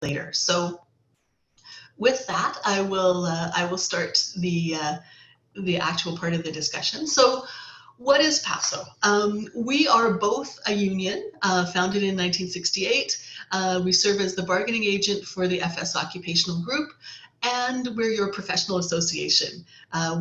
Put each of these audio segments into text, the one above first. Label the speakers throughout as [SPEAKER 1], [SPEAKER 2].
[SPEAKER 1] later. So with that, I will start the actual part of the discussion. So what is PAFSO? We are both a union founded in 1968. We serve as the bargaining agent for the FS occupational group, and we're your professional association.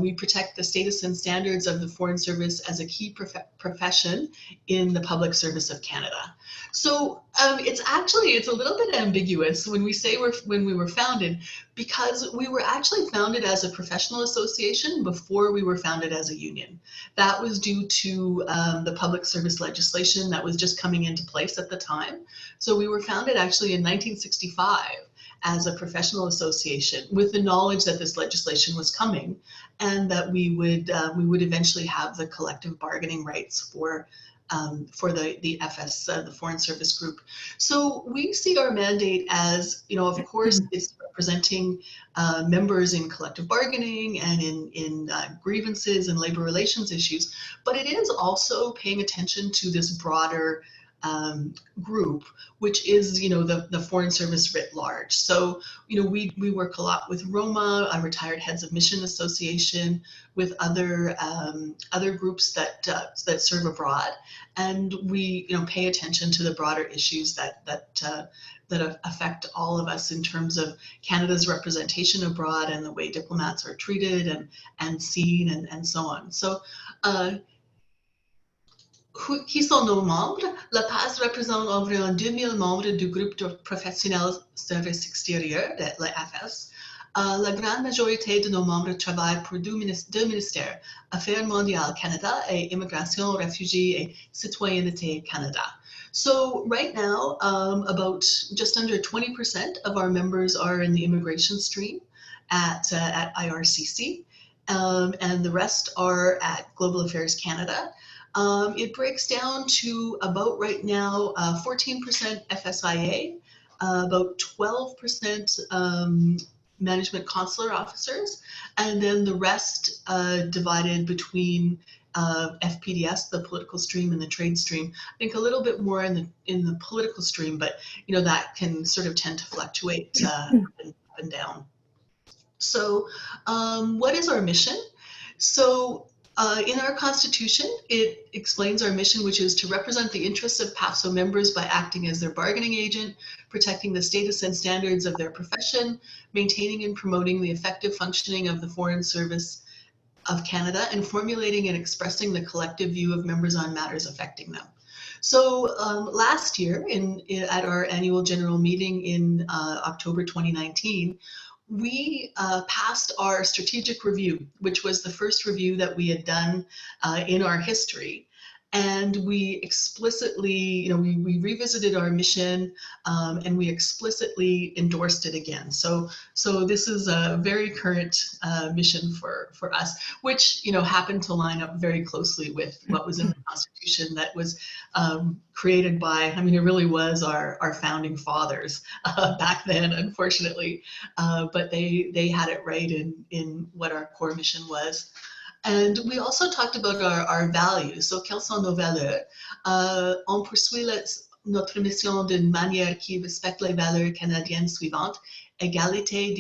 [SPEAKER 1] We protect the status and standards of the Foreign Service as a key profession in the public service of Canada. So it's a little bit ambiguous when we say when we were founded, because we were actually founded as a professional association before we were founded as a union. That was due to the public service legislation that was just coming into place at the time. So we were founded actually in 1965 as a professional association with the knowledge that this legislation was coming and that we would eventually have the collective bargaining rights for the FS, the Foreign Service Group. So we see our mandate as, of course, it's representing members in collective bargaining and in grievances and labor relations issues, but it is also paying attention to this broader group, which is, the Foreign Service writ large. So, we work a lot with Roma, a Retired Heads of Mission Association, with other groups that serve abroad, and we, pay attention to the broader issues that affect all of us in terms of Canada's representation abroad and the way diplomats are treated and seen and so on. So. Qui sont nos membres? L'Apase représente environ 2000 membres du groupe de professionnels services extérieurs, de l'AFS. La grande majorité de nos membres travaillent pour deux ministères, Affaires mondiales Canada et Immigration, Réfugiés et Citoyenneté Canada. So right now, about just under 20% of our members are in the immigration stream at IRCC, and the rest are at Global Affairs Canada. It breaks down to about right now 14% FSIA, about 12% management consular officers, and then the rest divided between FPDS, the political stream, and the trade stream. I think a little bit more in the political stream, but that can sort of tend to fluctuate up and down. So what is our mission? So in our Constitution, it explains our mission, which is to represent the interests of PAFSO members by acting as their bargaining agent, protecting the status and standards of their profession, maintaining and promoting the effective functioning of the Foreign Service of Canada, and formulating and expressing the collective view of members on matters affecting them. So last year, at our annual general meeting in October 2019, we passed our strategic review, which was the first review that we had done in our history. And we explicitly, we revisited our mission and we explicitly endorsed it again. So this is a very current mission for us, which, happened to line up very closely with what was in the Constitution that was created by, it really was our founding fathers back then, unfortunately, but they had it right in what our core mission was. And we also talked about our values. So, quelles sont nos valeurs? On poursuit notre mission d'une manière qui respecte les valeurs canadiennes suivantes: égalité,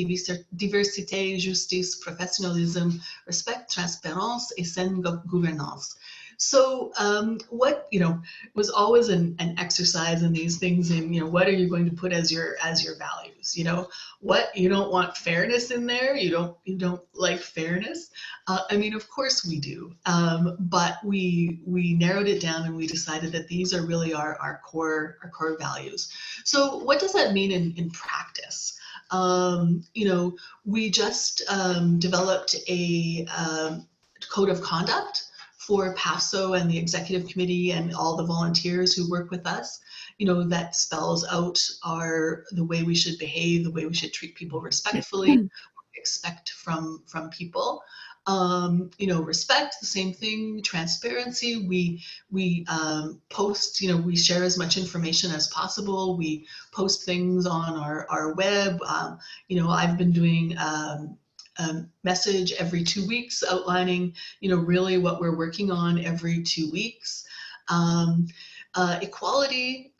[SPEAKER 1] diversité, justice, professionnalisme, respect, transparence, et saine gouvernance. So what, was always an exercise in these things in, what are you going to put as your values? What, you don't want fairness in there? You don't like fairness? Of course we do, but we narrowed it down and we decided that these are really our core values. So what does that mean in practice? We just developed a code of conduct for PAFSO and the executive committee and all the volunteers who work with us, that spells out the way we should behave, the way we should treat people respectfully, what we expect from people. Respect, the same thing, transparency, we post, we share as much information as possible, we post things on our web. I've been doing message every 2 weeks outlining, really what we're working on every 2 weeks. Equality,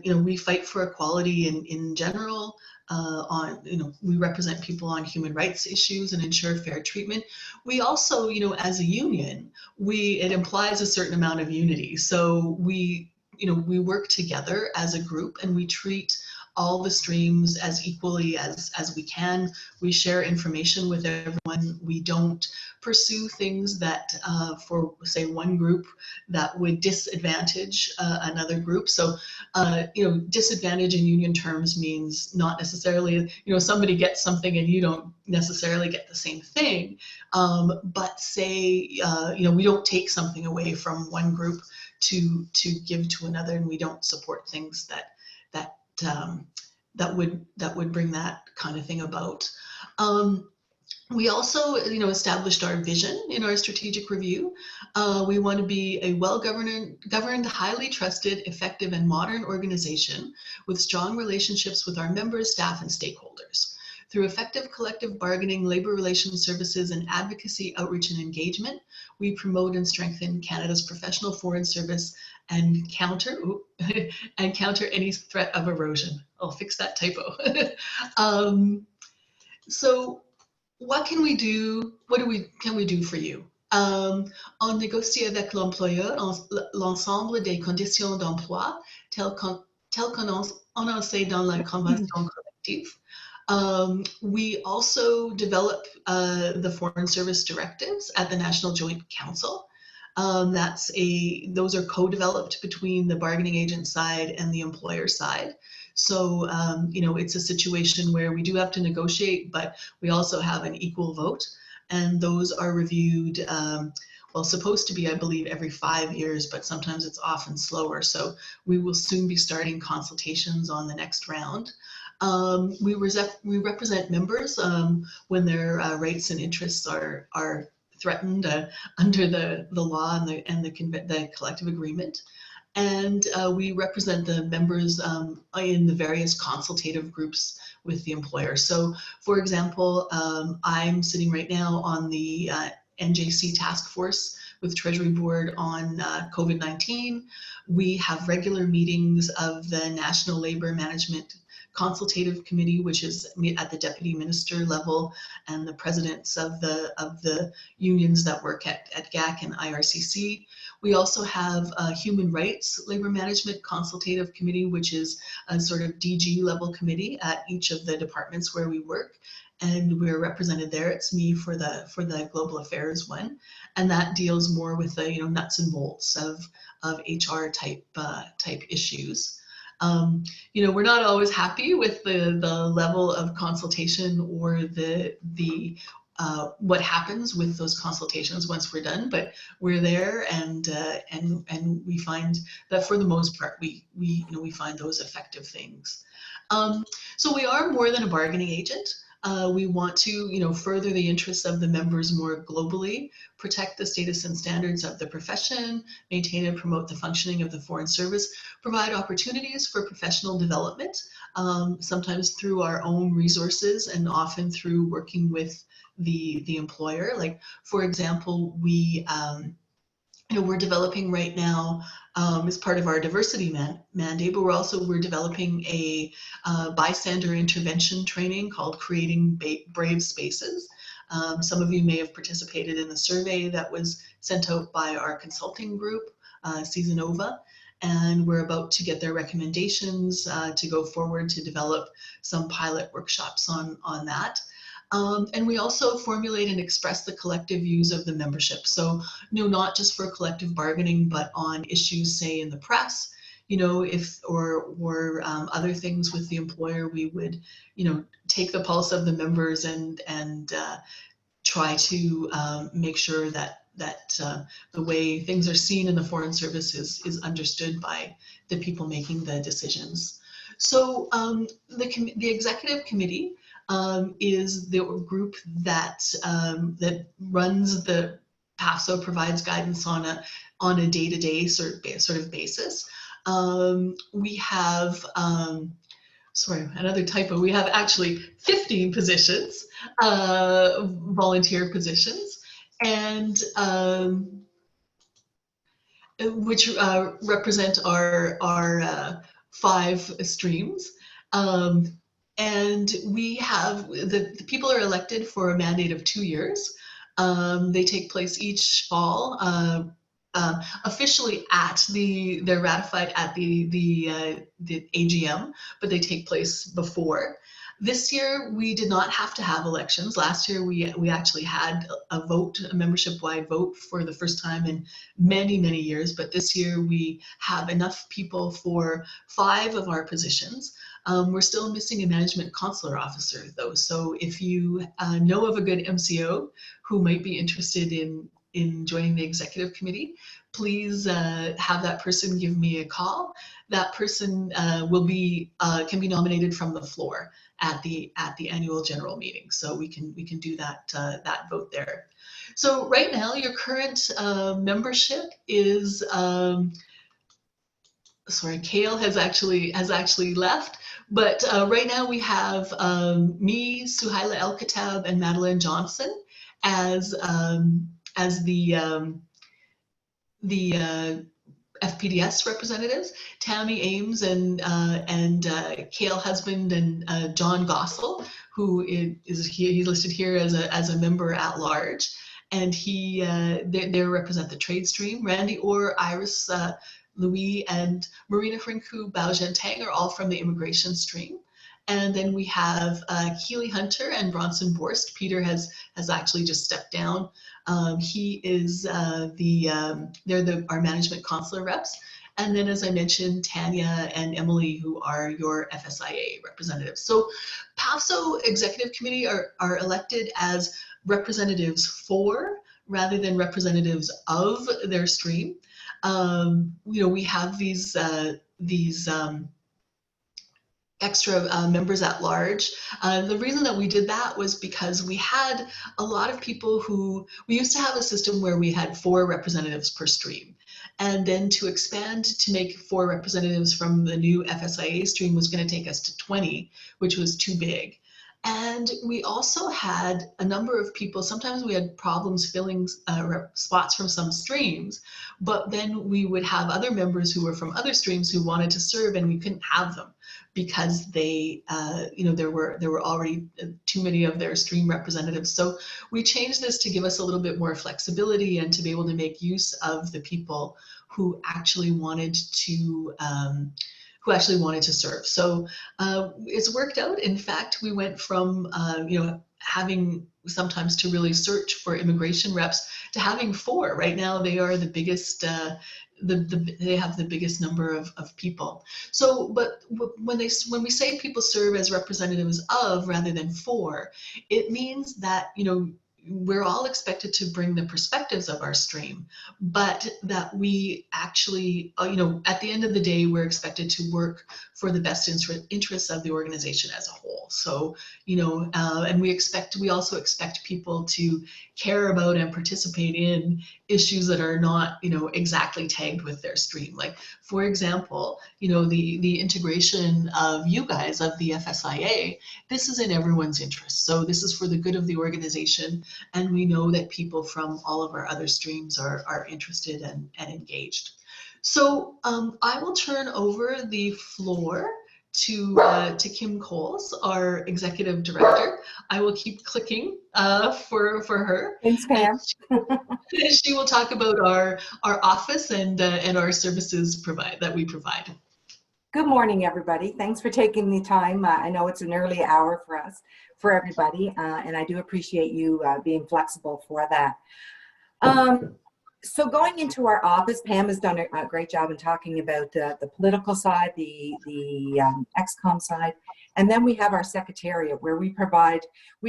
[SPEAKER 1] we fight for equality in general. we represent people on human rights issues and ensure fair treatment. We also, as a union, it implies a certain amount of unity. So we work together as a group, and we treat all the streams as equally as we can. We share information with everyone. We don't pursue things that, for say one group, that would disadvantage another group. So, disadvantage in union terms means not necessarily, somebody gets something and you don't necessarily get the same thing. But say, we don't take something away from one group to give to another, and we don't support things that would bring that kind of thing about. We also, established our vision in our strategic review. We want to be a well-governed, highly trusted, effective, and modern organization with strong relationships with our members, staff, and stakeholders. Through effective collective bargaining, labor relations services, and advocacy, outreach, and engagement, we promote and strengthen Canada's professional foreign service and counter any threat of erosion. I'll fix that typo. So what can we do? Can we do for you? On négocie avec l'employeur l'ensemble des conditions d'emploi telles qu'on énonce dans la convention collective. We also develop the Foreign Service directives at the National Joint Council. Those are co-developed between the bargaining agent side and the employer side. So, it's a situation where we do have to negotiate, but we also have an equal vote. And those are reviewed, supposed to be, I believe, every 5 years, but sometimes it's often slower. So we will soon be starting consultations on the next round. We represent members when their rights and interests are threatened under the law and the collective agreement. And we represent the members in the various consultative groups with the employer. So, for example, I'm sitting right now on the NJC task force with Treasury Board on COVID-19. We have regular meetings of the National Labor Management Consultative Committee, which is at the deputy minister level, and the presidents of the unions that work at GAC and IRCC. We also have a Human Rights Labor Management Consultative Committee, which is a sort of DG level committee at each of the departments where we work, and we're represented there. It's me for the Global Affairs one, and that deals more with the nuts and bolts of HR type issues. We're not always happy with the level of consultation or the what happens with those consultations once we're done, but we're there, and we find that for the most part we find those effective things. So we are more than a bargaining agent. We want to, further the interests of the members more globally, protect the status and standards of the profession, maintain and promote the functioning of the Foreign Service, provide opportunities for professional development, sometimes through our own resources and often through working with the employer. Like, for example, we're developing right now as part of our diversity mandate, but we're developing a bystander intervention training called Creating Brave Spaces. Some of you may have participated in the survey that was sent out by our consulting group, Seasonova, and we're about to get their recommendations to go forward to develop some pilot workshops on that. And we also formulate and express the collective views of the membership. So, not just for collective bargaining, but on issues, say, in the press, or other things with the employer, we would, take the pulse of the members and try to make sure that the way things are seen in the Foreign Service is understood by the people making the decisions. So the executive committee is the group that runs the PAFSO, provides guidance on a day-to-day sort of basis. We have another typo. We have actually 15 positions, volunteer positions, and which represent our 5 streams. And we have, the people are elected for a mandate of 2 years. They take place each fall. Officially they're ratified at the AGM, but they take place before. This year we did not have to have elections. Last year we actually had a vote, a membership-wide vote for the first time in many, many years. But this year we have enough people for 5 of our positions. We're still missing a management consular officer though. So if you know of a good MCO who might be interested in joining the executive committee, please have that person give me a call. That person can be nominated from the floor at the annual general meeting. So we can do that vote there. So right now your current membership is sorry, Kale has actually left, but right now we have me, Suhaila El Katab, and Madeline Johnson as the FPDS representatives. Tammy Ames and Kale Husband and John Gossel, who is he's listed here as a member at large, and they represent the trade stream. Randy Orr, Iris Louis, and Marina Frinku Baojian Tang are all from the immigration stream. And then we have Keely Hunter and Bronson Borst. Peter has actually just stepped down. He is they're our management consular reps. And then, as I mentioned, Tanya and Emily, who are your FSIA representatives. So PAFSO Executive Committee are elected as representatives for rather than representatives of their stream. We have these extra members at large. The reason that we did that was because we had a lot of people we used to have a system where we had 4 representatives per stream. And then to expand to make 4 representatives from the new FSIA stream was going to take us to 20, which was too big. And we also had a number of people, sometimes we had problems filling spots from some streams, but then we would have other members who were from other streams who wanted to serve, and we couldn't have them because they, there were already too many of their stream representatives. So we changed this to give us a little bit more flexibility and to be able to make use of the people who actually wanted to serve. So it's worked out. In fact, we went from having sometimes to really search for immigration reps to having 4. Right now, they are the biggest. They have the biggest number of people. So, but when we say people serve as representatives of rather than for, it means that we're all expected to bring the perspectives of our stream, but that we actually, at the end of the day, we're expected to work for the best interests of the organization as a whole. So, and we also expect people to care about and participate in issues that are not, exactly tagged with their stream. Like, for example, the integration of you guys, of the FSIA, this is in everyone's interest. So this is for the good of the organization. And we know that people from all of our other streams are interested and engaged. So I will turn over the floor to Kim Coles, our executive director. I will keep clicking for her.
[SPEAKER 2] Thanks, Pam.
[SPEAKER 1] She will talk about our office and our services that we provide.
[SPEAKER 2] Good morning, everybody. Thanks for taking the time. I know it's an early hour for everybody, and I do appreciate you being flexible for that. So going into our office, Pam has done a great job in talking about the political side, the XCOM side, and then we have our secretariat where we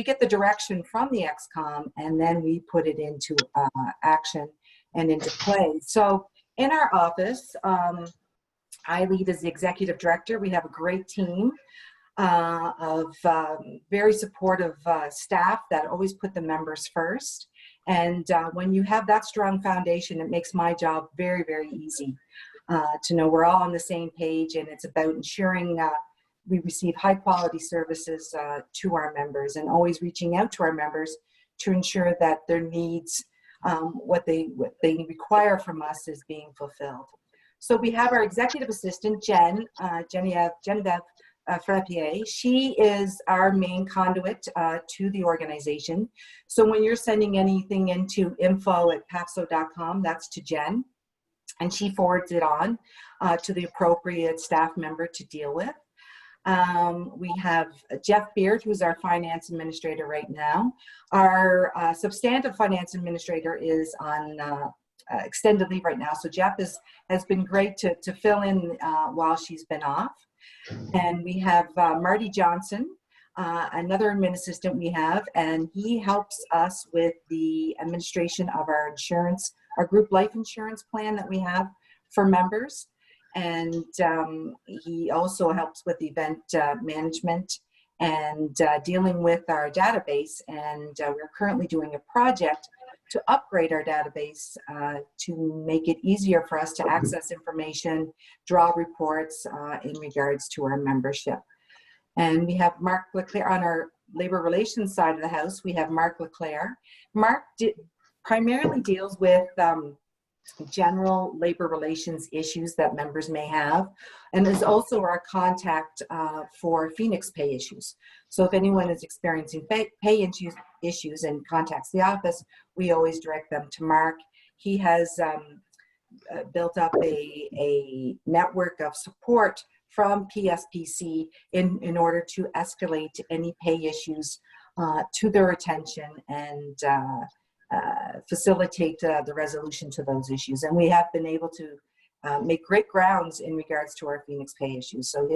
[SPEAKER 2] get the direction from the XCOM, and then we put it into action and into play. So in our office, I lead as the executive director. We have a great team of very supportive staff that always put the members first. And when you have that strong foundation, it makes my job very, very easy to know we're all on the same page, and it's about ensuring we receive high quality services to our members, and always reaching out to our members to ensure that their needs, what they require from us, is being fulfilled. So we have our executive assistant, Genevieve Frappier. She is our main conduit to the organization. So when you're sending anything into info@pafso.com, that's to Jen, and she forwards it on to the appropriate staff member to deal with. We have Jeff Beard, who's our finance administrator right now. Our substantive finance administrator is on extended leave right now. So Jeff has been great to fill in while she's been off. And we have Marty Johnson, another admin assistant we have, and he helps us with the administration of our insurance, our group life insurance plan that we have for members. And he also helps with event management and dealing with our database. And we're currently doing a project to upgrade our database to make it easier for us to access information, draw reports in regards to our membership. And we have Mark Leclerc on our labor relations side of the house. We have Mark Leclerc. Mark primarily deals with general labor relations issues that members may have, and is also our contact for Phoenix pay issues. So if anyone is experiencing pay issues and contacts the office, we always direct them to Mark. He has built up a network of support from PSPC in order to escalate any pay issues to their attention and facilitate the resolution to those issues. And we have been able to make great grounds in regards to our Phoenix pay issues. So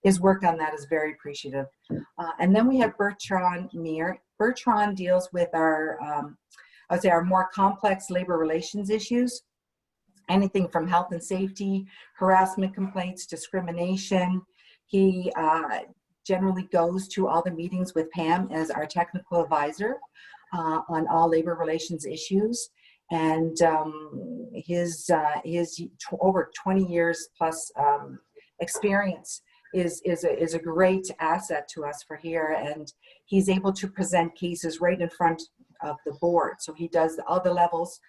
[SPEAKER 2] his work on that is very appreciative. And then we have Bertrand Meir. Bertrand deals with our, I would say, our more complex labor relations issues, anything from health and safety, harassment complaints, discrimination. He generally goes to all the meetings with Pam as our technical advisor on all labor relations issues. And his over 20 years plus experience is a great asset to us for here, and he's able to present cases right in front of the board. So he does all the levels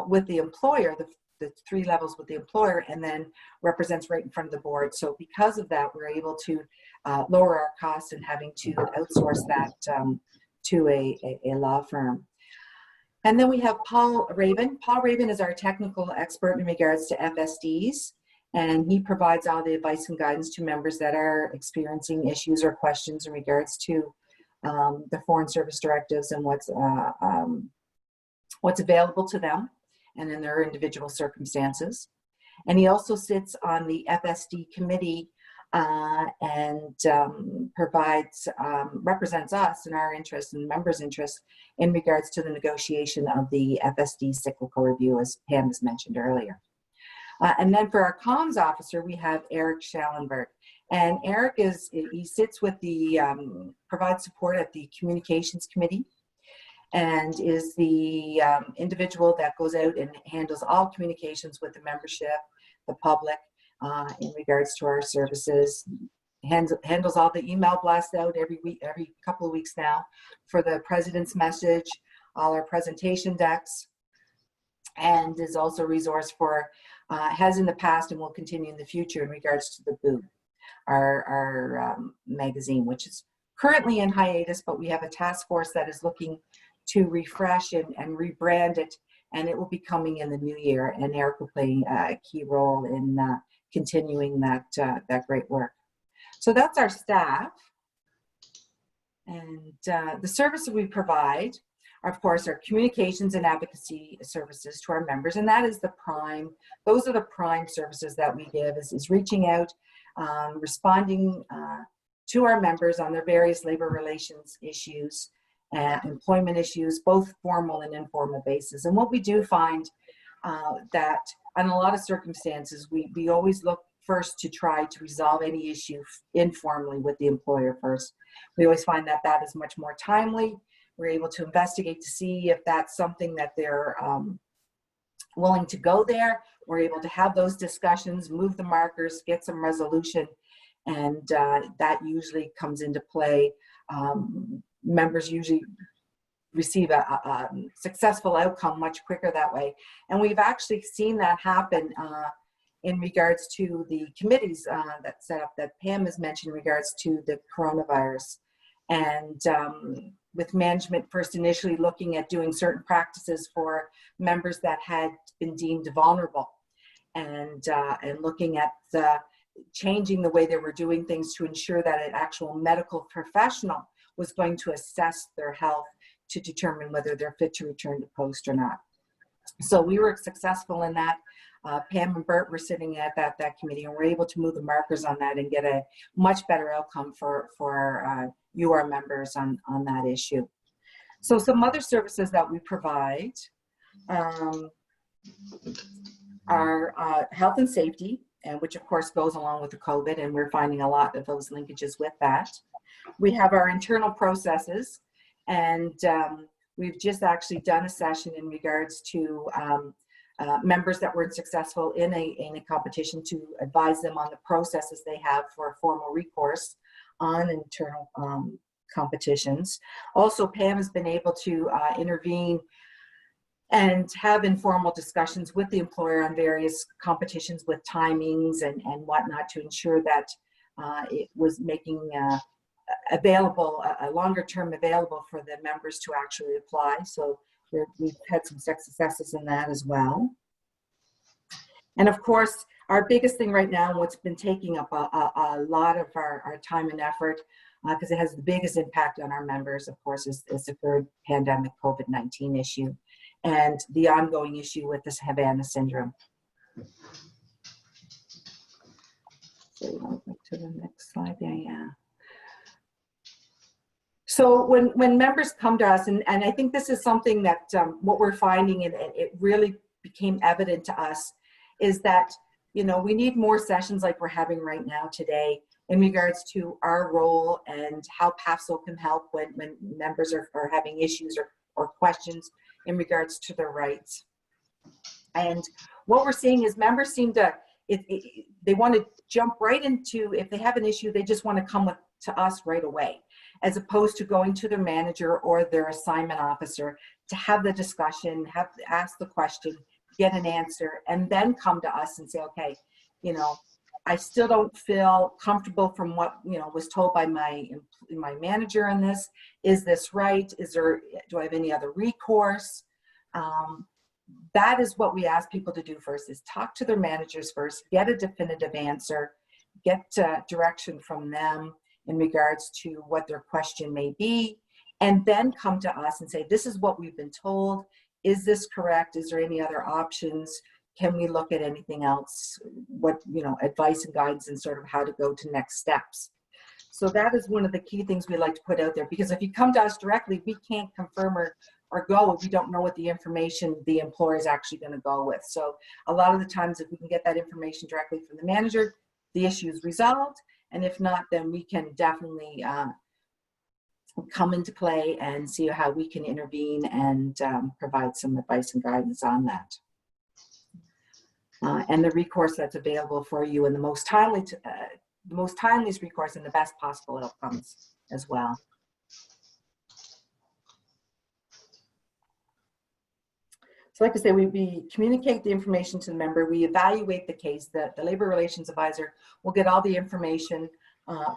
[SPEAKER 2] with the employer, the 3 levels with the employer, and then represents right in front of the board. So because of that, we're able to lower our costs and having to outsource that to a law firm. And then we have Paul Raven. Paul Raven is our technical expert in regards to FSDs, and he provides all the advice and guidance to members that are experiencing issues or questions in regards to the Foreign Service Directives and what's available to them and in their individual circumstances. And he also sits on the FSD committee and represents us in our interest and members' interest in regards to the negotiation of the FSD cyclical review, as Pam has mentioned earlier. And then for our comms officer, we have Eric Schallenberg. And Eric he sits with the, provides support at the communications committee, and is the individual that goes out and handles all communications with the membership, the public, in regards to our services. Handles all the email blasts out every couple of weeks now for the president's message, all our presentation decks, and is also a resource for, has in the past and will continue in the future in regards to the Boo, our magazine, which is currently in hiatus, but we have a task force that is looking to refresh and rebrand it, and it will be coming in the new year, and Eric will play a key role in continuing that great work. So that's our staff. And the services we provide are, of course, our communications and advocacy services to our members, and that is those are the prime services that we give, is reaching out, responding to our members on their various labor relations issues, employment issues, both formal and informal basis. And what we do find that on a lot of circumstances, we always look first to try to resolve any issue informally with the employer first. We always find that that is much more timely. We're able to investigate to see if that's something that they're willing to go there. We're able to have those discussions, move the markers, get some resolution, and that usually comes into play. Members usually receive a successful outcome much quicker that way. And we've actually seen that happen in regards to the committees that set up that Pam has mentioned in regards to the coronavirus. And with management first initially looking at doing certain practices for members that had been deemed vulnerable, and looking at changing the way they were doing things to ensure that an actual medical professional was going to assess their health to determine whether they're fit to return to post or not. So we were successful in that. Pam and Bert were sitting at that committee, and we're able to move the markers on that and get a much better outcome for you, our members, on that issue. So some other services that we provide are health and safety, and which of course goes along with the COVID, and we're finding a lot of those linkages with that. We have our internal processes, and we've just actually done a session in regards to members that were successful in a competition to advise them on the processes they have for formal recourse on internal competitions. Also, Pam has been able to intervene and have informal discussions with the employer on various competitions with timings and whatnot to ensure that it was making available, a longer term available for the members to actually apply. So we've had some successes in that as well. And of course, our biggest thing right now, what's been taking up a lot of our time and effort, because it has the biggest impact on our members, of course, is the third pandemic COVID-19 issue and the ongoing issue with this Havana syndrome. So we want to go to the next slide there, yeah. So when members come to us, and I think this is something that what we're finding, and it really became evident to us, is that, you know, we need more sessions like we're having right now today in regards to our role and how PAFSO can help when members are having issues or questions in regards to their rights. And what we're seeing is members seem to, they want to jump right into, if they have an issue, they just want to come to us right away, as opposed to going to their manager or their assignment officer to have the discussion, ask the question, get an answer, and then come to us and say, okay, you know, I still don't feel comfortable from what, you know, was told by my manager in this. Is this right? Do I have any other recourse? That is what we ask people to do first, is talk to their managers first, get a definitive answer, get direction from them in regards to what their question may be, and then come to us and say, this is what we've been told. Is this correct? Is there any other options? Can we look at anything else? What, you know, advice and guidance and sort of how to go to next steps. So that is one of the key things we like to put out there, because if you come to us directly, we can't confirm or go if we don't know what the information the employer is actually going to go with. So a lot of the times, if we can get that information directly from the manager, the issue is resolved. And if not, then we can definitely come into play and see how we can intervene and provide some advice and guidance on that. And the recourse that's available for you, and the most timeliest recourse and the best possible outcomes as well. So like I say, we communicate the information to the member, we evaluate the case, the labor relations advisor will get all the information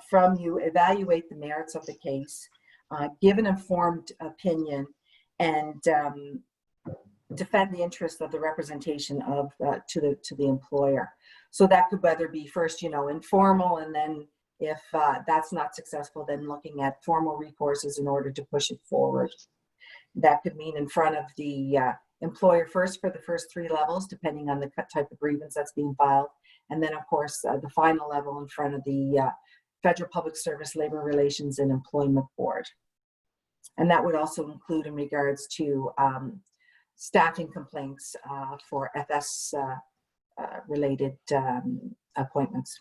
[SPEAKER 2] from you, evaluate the merits of the case, give an informed opinion, and defend the interests of the representation of to the employer. So that could whether be first, you know, informal, and then if that's not successful, then looking at formal recourses in order to push it forward. That could mean in front of the employer first for the first 3 levels, depending on the type of grievance that's being filed, and then of course the final level in front of the Federal Public Service Labor Relations and Employment Board. And that would also include in regards to staffing complaints for FS related appointments.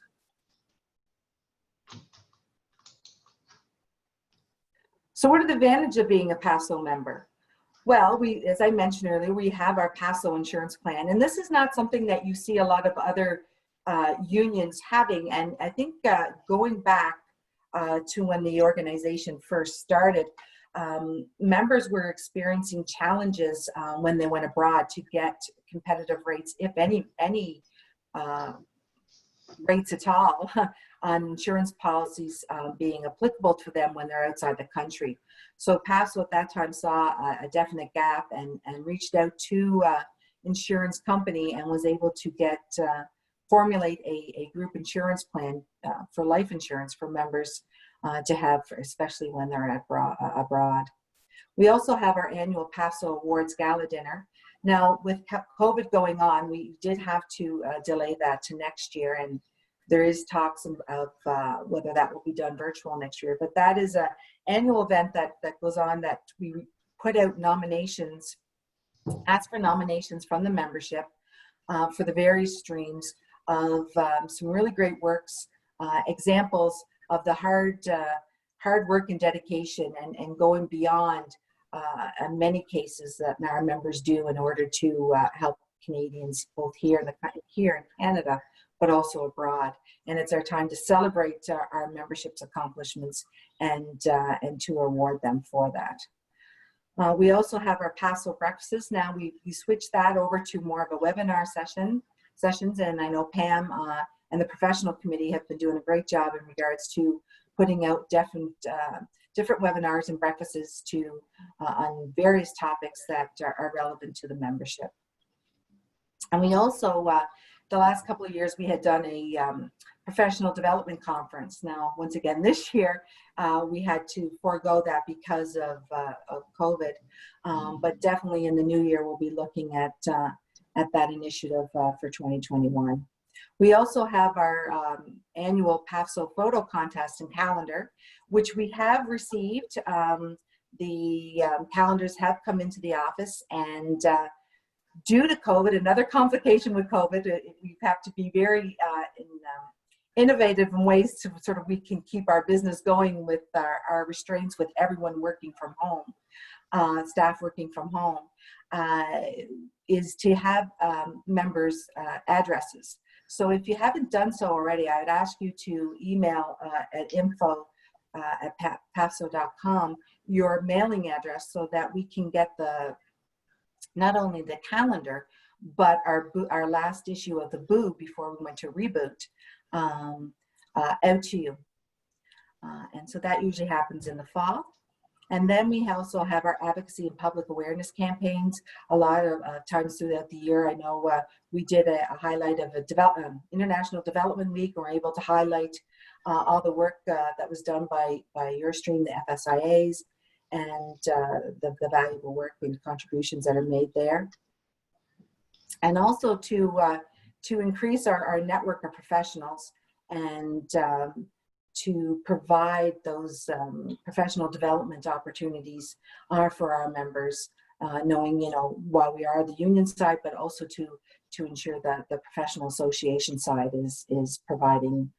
[SPEAKER 2] So what are the advantages of being a PAFSO member? Well, as I mentioned earlier, we have our PAFSO insurance plan, and this is not something that you see a lot of other unions having. And I think going back to when the organization first started, members were experiencing challenges when they went abroad to get competitive rates, if any rates at all on insurance policies being applicable to them when they're outside the country. So PAFSO at that time saw a definite gap and reached out to insurance company and was able to formulate a group insurance plan for life insurance for members to have, especially when they're abroad. We also have our annual PAFSO Awards Gala Dinner. Now, with COVID going on, we did have to delay that to next year, and there is talks of whether that will be done virtual next year. But that is an annual event that goes on, that we put out nominations, ask for nominations from the membership for the various streams of some really great works, examples of the hard work and dedication and going beyond in many cases that our members do in order to help Canadians both here in Canada, but also abroad. And it's our time to celebrate our membership's accomplishments and to reward them for that. We also have our PAFSO breakfasts. Now we switched that over to more of a webinar sessions, and I know Pam and the professional committee have been doing a great job in regards to putting out different webinars and breakfasts on various topics that are relevant to the membership. And we also, the last couple of years, we had done a professional development conference. Now, once again, this year, we had to forego that because of COVID, but definitely in the new year, we'll be looking at that initiative for 2021. We also have our annual PAFSO photo contest and calendar, which we have received. The calendars have come into the office, and due to COVID, another complication with COVID, we have to be very innovative in ways to sort of we can keep our business going with our restraints with everyone working from home, staff working from home, is to have members' addresses. So if you haven't done so already, I would ask you to email at info@pafso.com your mailing address so that we can get not only the calendar, but our last issue of the Boo before we went to Reboot out to you. And so that usually happens in the fall. And then we also have our advocacy and public awareness campaigns. A lot of times throughout the year, I know we did a highlight of International Development Week. We're able to highlight all the work that was done by your stream, the FSIAs, and the valuable work and contributions that are made there. And also to increase our network of professionals and to provide those professional development opportunities for our members, knowing, while we are the union side, but also to ensure that the professional association side is providing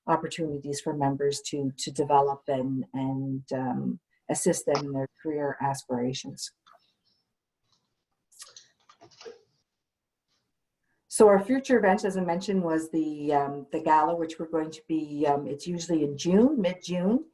[SPEAKER 2] opportunities for members to develop and assist them in their career aspirations. So our future event, as I mentioned, was the gala, which we're going to be, it's usually in June, mid-June.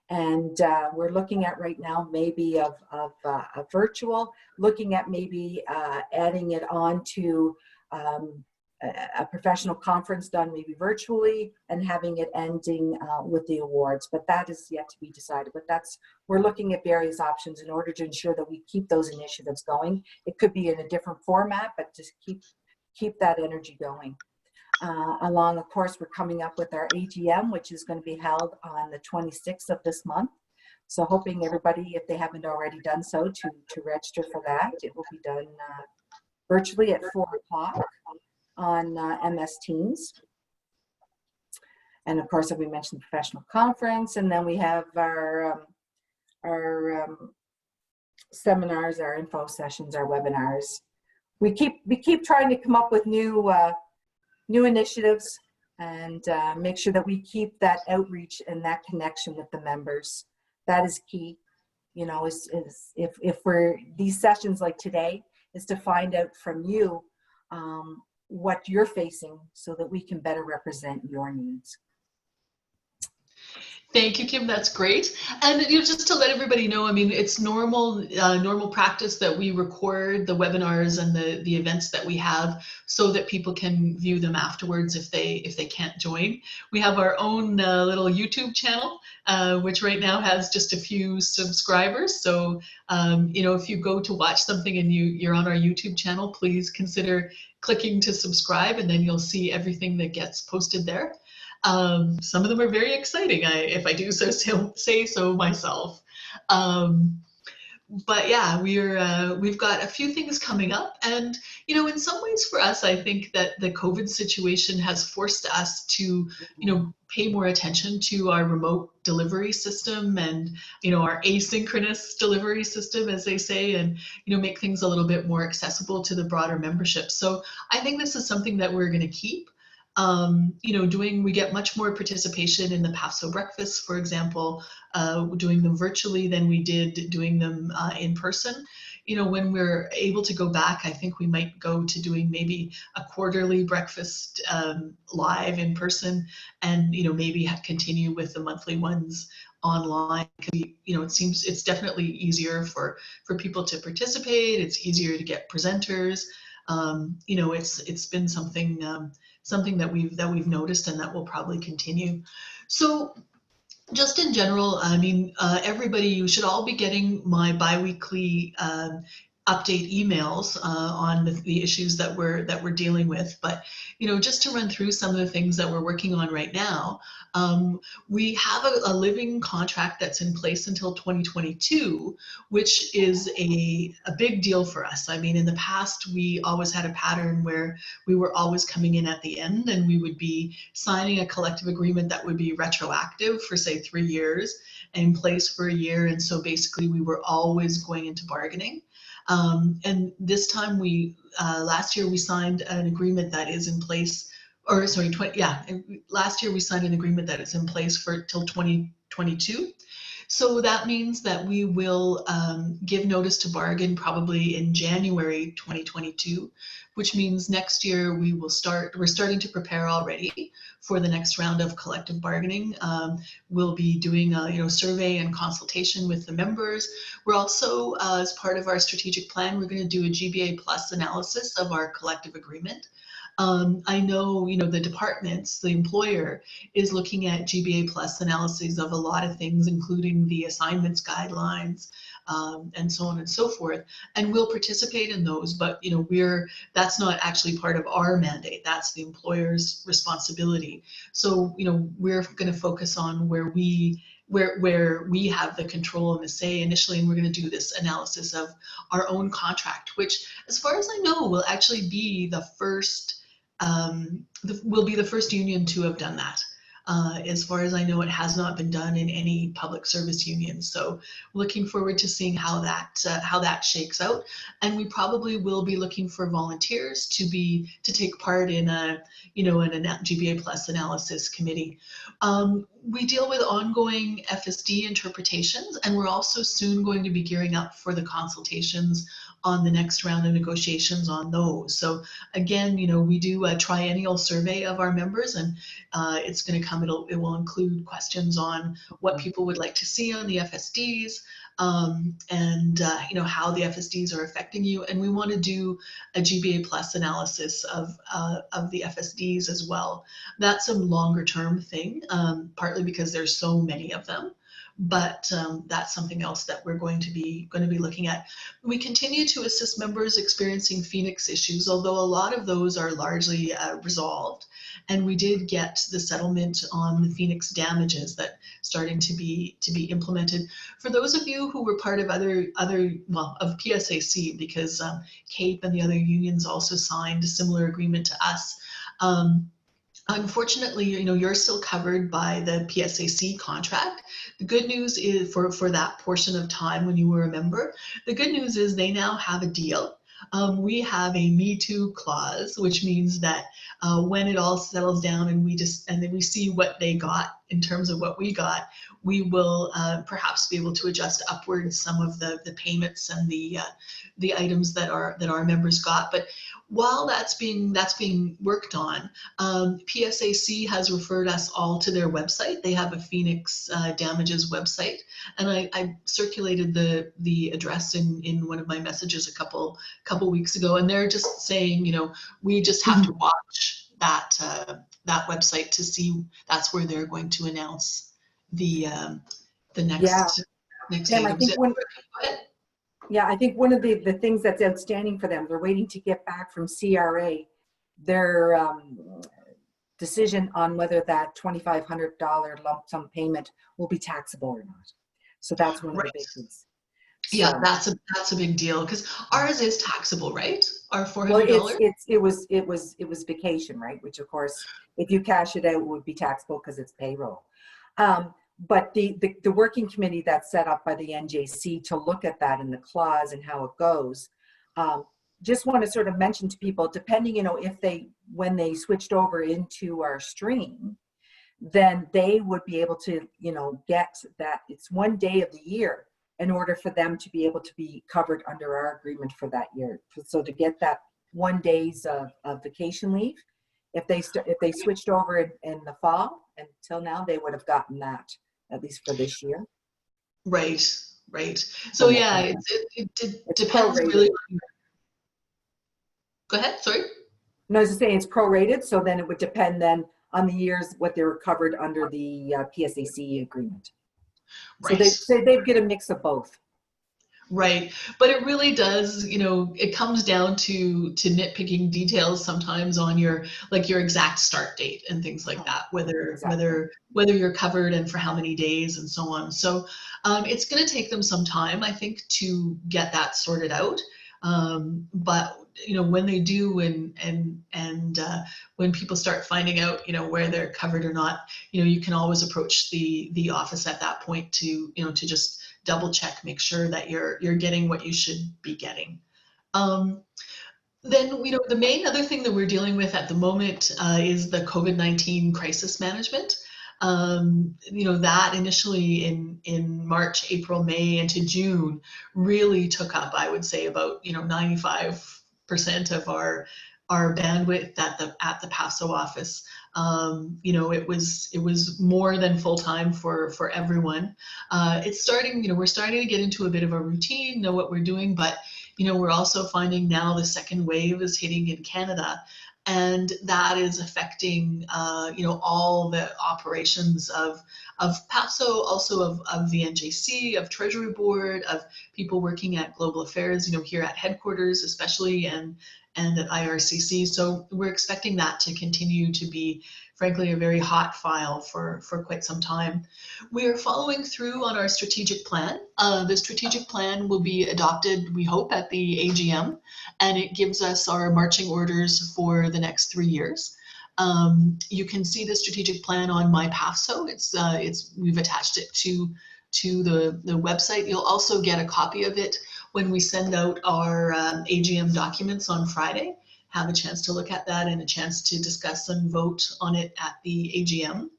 [SPEAKER 2] And we're looking at right now maybe of a virtual, looking at maybe adding it on to a professional conference done maybe virtually and having it ending with the awards. But that is yet to be decided. But we're looking at various options in order to ensure that we keep those initiatives going. It could be in a different format, but just keep that energy going. Along, of course, we're coming up with our AGM, which is going to be held on the 26th of this month. So hoping everybody, if they haven't already done so, to register for that. It will be done virtually at 4 o'clock on MS Teams. And of course, as we mentioned, the professional conference, and then we have our seminars, our info sessions, our webinars. We keep trying to come up with new initiatives and make sure that we keep that outreach and that connection with the members. That is key. If we're these sessions like today is to find out from you what you're facing so that we can better represent your needs.
[SPEAKER 1] Thank you, Kim. That's great. And just to let everybody know, I mean, it's normal practice that we record the webinars and the events that we have so that people can view them afterwards if they can't join. We have our own little YouTube channel, which right now has just a few subscribers. So if you go to watch something and you're on our YouTube channel, please consider clicking to subscribe, and then you'll see everything that gets posted there. Some of them are very exciting, if I do say so myself. But yeah, we've got a few things coming up, and in some ways for us, I think that the COVID situation has forced us to pay more attention to our remote delivery system and our asynchronous delivery system, as they say, and make things a little bit more accessible to the broader membership. So I think this is something that we're going to keep. We get much more participation in the PAFSO breakfasts, for example, doing them virtually than we did doing them in person. When we're able to go back, I think we might go to doing maybe a quarterly breakfast live in person, and maybe continue with the monthly ones online. It seems it's definitely easier for people to participate. It's easier to get presenters. It's been something that we've noticed, and that will probably continue. So just in general, I mean, everybody, you should all be getting my biweekly update emails on the issues that we're dealing with. But just to run through some of the things that we're working on right now, we have a living contract that's in place until 2022, which is a big deal for us. I mean, in the past, we always had a pattern where we were always coming in at the end, and we would be signing a collective agreement that would be retroactive for, say, 3 years, and in place for a year. And so basically we were always going into bargaining. And this time last year we signed an agreement that is in place, or sorry, last year we signed an agreement that is in place for till 2022. So that means that we will give notice to bargain probably in January 2022, which means next year we're starting to prepare already for the next round of collective bargaining. We'll be doing a survey and consultation with the members. We're also, as part of our strategic plan, we're going to do a GBA plus analysis of our collective agreement. I know, the departments, the employer is looking at GBA plus analyses of a lot of things, including the assignments guidelines, and so on and so forth. And we'll participate in those, but that's not actually part of our mandate. That's the employer's responsibility. So we're going to focus on where we have the control and the say initially, and we're going to do this analysis of our own contract, which, as far as I know, will actually be the first. Will be the first union to have done that. As far as I know, it has not been done in any public service union. So looking forward to seeing how that shakes out. And we probably will be looking for volunteers to take part in a GBA plus analysis committee. We deal with ongoing FSD interpretations, and we're also soon going to be gearing up for the consultations on the next round of negotiations on those. So again, we do a triennial survey of our members, and it's going to it will include questions on what people would like to see on the FSDs, and how the FSDs are affecting you. And we want to do a GBA plus analysis of the FSDs as well. That's a longer term thing, partly because there's so many of them. But that's something else that we're going to be looking at. We continue to assist members experiencing Phoenix issues, although a lot of those are largely resolved. And we did get the settlement on the Phoenix damages that starting to be implemented. For those of you who were part of of PSAC, because CAPE and the other unions also signed a similar agreement to us. Unfortunately, you're still covered by the PSAC contract. The good news is for that portion of time when you were a member, the good news is they now have a deal. We have a Me Too clause, which means that when it all settles down and then we see what they got in terms of what we got, we will perhaps be able to adjust upwards some of the payments and the items that our members got. But while that's being worked on, PSAC has referred us all to their website. They have a Phoenix damages website, and I circulated the address in one of my messages a couple weeks ago, and they're just saying, you know, we just have to watch that that website to see. That's where they're going to announce the next
[SPEAKER 2] And I
[SPEAKER 1] items.
[SPEAKER 2] I think one of the things that's outstanding for them, they're waiting to get back from CRA their decision on whether that $2,500 lump sum payment will be taxable or not. So that's one of the big things. So,
[SPEAKER 1] yeah, that's a big deal, because ours is taxable, right? Our $400.
[SPEAKER 2] Well, it was vacation, right? Which of course, if you cash it out, it would be taxable because it's payroll. But the working committee that's set up by the NJC to look at that in the clause and how it goes, just want to sort of mention to people, depending, you know, if when they switched over into our stream, then they would be able to, you know, get that it's 1 day of the year in order for them to be able to be covered under our agreement for that year. So to get that 1 day's of vacation leave, if they switched over in the fall until now, they would have gotten that, at least for this year.
[SPEAKER 1] Right. So yeah, it depends really. Go ahead, sorry.
[SPEAKER 2] No, I was just saying it's prorated, so then it would depend then on the years what they were covered under the PSAC agreement.
[SPEAKER 1] Right.
[SPEAKER 2] So they'd get a mix of both.
[SPEAKER 1] Right, but it really does, you know, it comes down to nitpicking details sometimes on your exact start date and things like that, whether you're covered and for how many days and so on. So it's going to take them some time, I think, to get that sorted out. But you know, when they do, and when people start finding out, you know, where they're covered or not, you know, you can always approach the office at that point to, you know, to just double check, make sure that you're getting what you should be getting. Then, you know, the main other thing that we're dealing with at the moment is the COVID-19 crisis management. You know, that initially in March, April, May into June really took up, I would say, about, you know, 95% of our bandwidth at the PAFSO office. You know, it was more than full time for everyone. It's starting, you know, we're starting to get into a bit of a routine, know what we're doing, but you know, we're also finding now the second wave is hitting in Canada, and that is affecting you know, all the operations of PAFSO, also of the NJC, of Treasury Board, of people working at Global Affairs, you know, here at headquarters especially, and at IRCC. So we're expecting that to continue to be, frankly, a very hot file for quite some time. We are following through on our strategic plan. The strategic plan will be adopted, we hope, at the AGM, and it gives us our marching orders for the next 3 years. You can see the strategic plan on my PAFSO. We've attached it to the website. You'll also get a copy of it when we send out our AGM documents on Friday. Have a chance to look at that and a chance to discuss and vote on it at the AGM.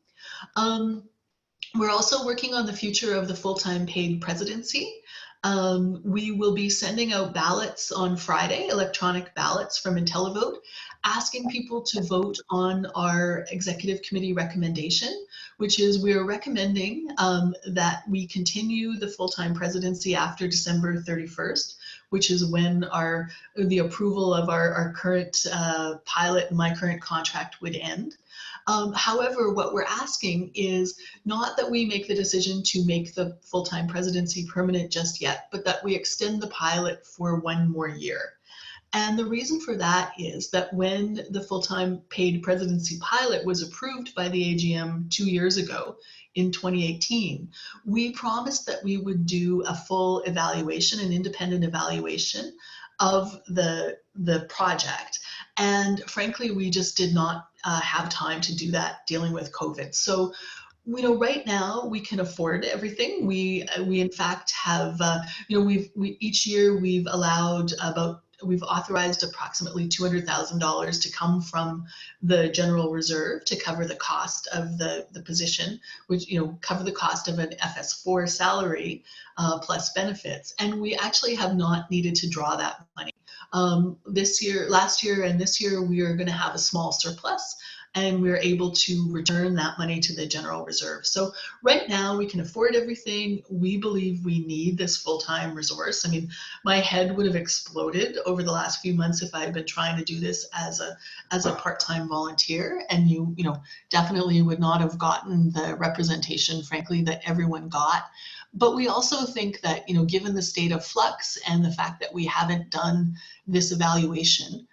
[SPEAKER 1] We're also working on the future of the full-time paid presidency. We will be sending out ballots on Friday, electronic ballots from IntelliVote, asking people to vote on our executive committee recommendation, which is we're recommending that we continue the full-time presidency after December 31st, which is when the approval of our current pilot and my current contract would end. However, what we're asking is not that we make the decision to make the full-time presidency permanent just yet, but that we extend the pilot for 1 more year. And the reason for that is that when the full-time paid presidency pilot was approved by the AGM 2 years ago in 2018, we promised that we would do a full evaluation, an independent evaluation of the project. And frankly, we just did not have time to do that dealing with COVID. So, you know, right now we can afford everything. We in fact have, you know, each year we've authorized approximately $200,000 to come from the general reserve to cover the cost of the position, which, you know, cover the cost of an FS4 salary plus benefits. And we actually have not needed to draw that money. last year and this year, we are going to have a small surplus, and we're able to return that money to the general reserve. So right now we can afford everything. We believe we need this full-time resource. I mean, my head would have exploded over the last few months if I had been trying to do this as a part-time volunteer, and you know, definitely would not have gotten the representation, frankly, that everyone got. But we also think that, you know, given the state of flux and the fact that we haven't done this evaluation,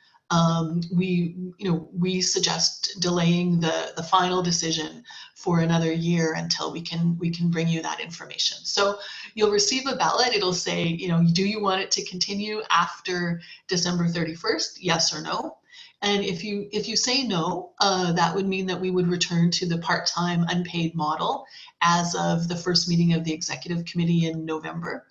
[SPEAKER 1] we suggest delaying the final decision for another year until we can bring you that information. So you'll receive a ballot. It'll say, you know, do you want it to continue after December 31st? Yes or no. And if you say no, that would mean that we would return to the part-time unpaid model as of the first meeting of the executive committee in November.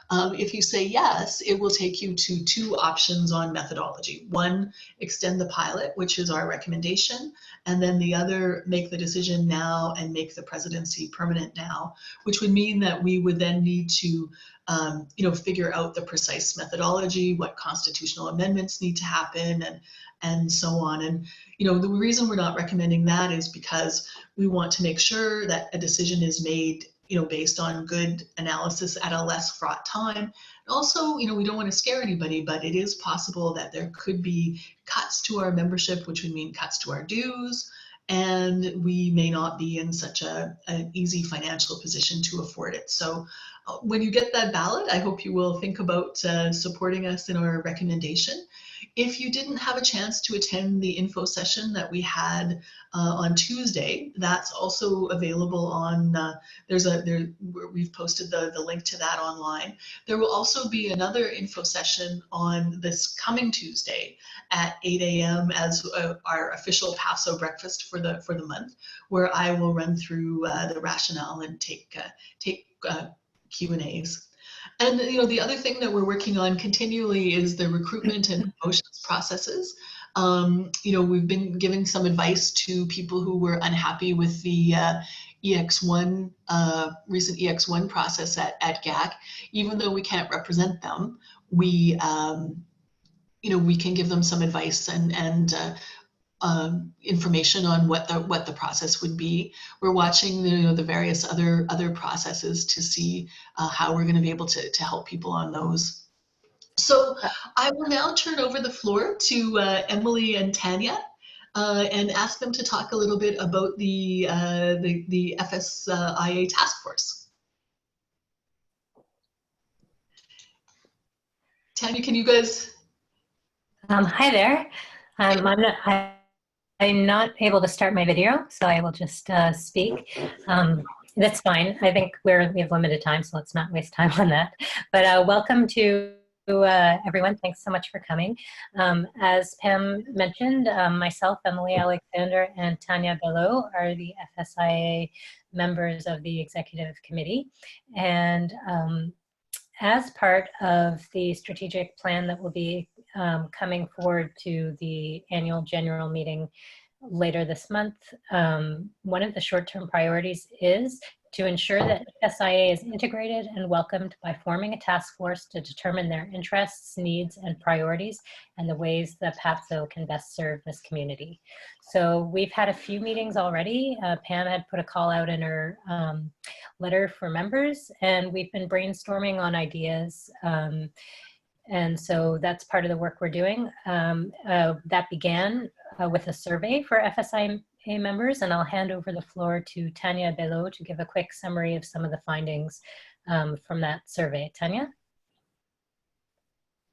[SPEAKER 1] If you say yes, it will take you to two options on methodology. One, extend the pilot, which is our recommendation, and then the other, make the decision now and make the presidency permanent now, which would mean that we would then need to figure out the precise methodology, what constitutional amendments need to happen, and so on. And the reason we're not recommending that is because we want to make sure that a decision is made based on good analysis at a less fraught time. And also, we don't want to scare anybody, but it is possible that there could be cuts to our membership, which would mean cuts to our dues, and we may not be in such an easy financial position to afford it. So when you get that ballot, I hope you will think about supporting us in our recommendation. If you didn't have a chance to attend the info session that we had on Tuesday, that's also available on, we've posted the link to that online. There will also be another info session on this coming Tuesday at 8 a.m. as our official PAFSO breakfast for the month, where I will run through the rationale and take Q&As. And the other thing that we're working on continually is the recruitment and promotions processes. We've been giving some advice to people who were unhappy with the EX1 recent EX1 process at GAC. Even though we can't represent them, we can give them some advice and information on what the process would be. We're watching the various other processes to see how we're going to be able to help people on those. So I will now turn over the floor to Emily and Tanya and ask them to talk a little bit about the FSIA task force. Tanya, can you guys?
[SPEAKER 3] Hi there. I'm not able to start my video, so I will just speak. That's fine. I think we have limited time, so let's not waste time on that. But welcome to everyone. Thanks so much for coming. As Pam mentioned, myself, Emily Alexander, and Tanya Bello are the FSIA members of the executive committee. And as part of the strategic plan that will be coming forward to the annual general meeting later this month, one of the short-term priorities is to ensure that FSIA is integrated and welcomed by forming a task force to determine their interests, needs, and priorities, and the ways that PAFSO can best serve this community. So we've had a few meetings already. Pam had put a call out in her letter for members, and we've been brainstorming on ideas. And so that's part of the work we're doing. That began with a survey for FSIA members, and I'll hand over the floor to Tanya Bello to give a quick summary of some of the findings from that survey. Tanya?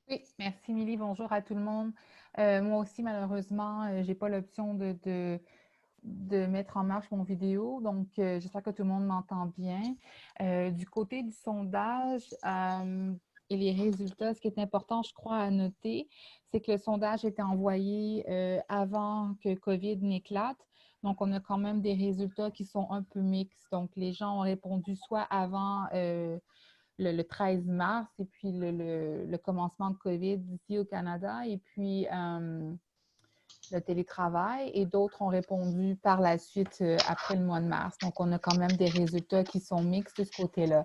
[SPEAKER 4] Oui, merci Milly. Bonjour à tout le monde. Moi aussi, malheureusement, j'ai pas l'option de mettre en marche mon vidéo, donc j'espère que tout le monde m'entend bien. Du côté du sondage et les résultats, ce qui est important, je crois, à noter, c'est que le sondage a été envoyé avant que COVID n'éclate. Donc, on a quand même des résultats qui sont un peu mixtes. Donc, les gens ont répondu soit avant le 13 mars et puis le commencement de COVID ici au Canada et puis le télétravail, et d'autres ont répondu par la suite après le mois de mars. Donc, on a quand même des résultats qui sont mixtes de ce côté-là.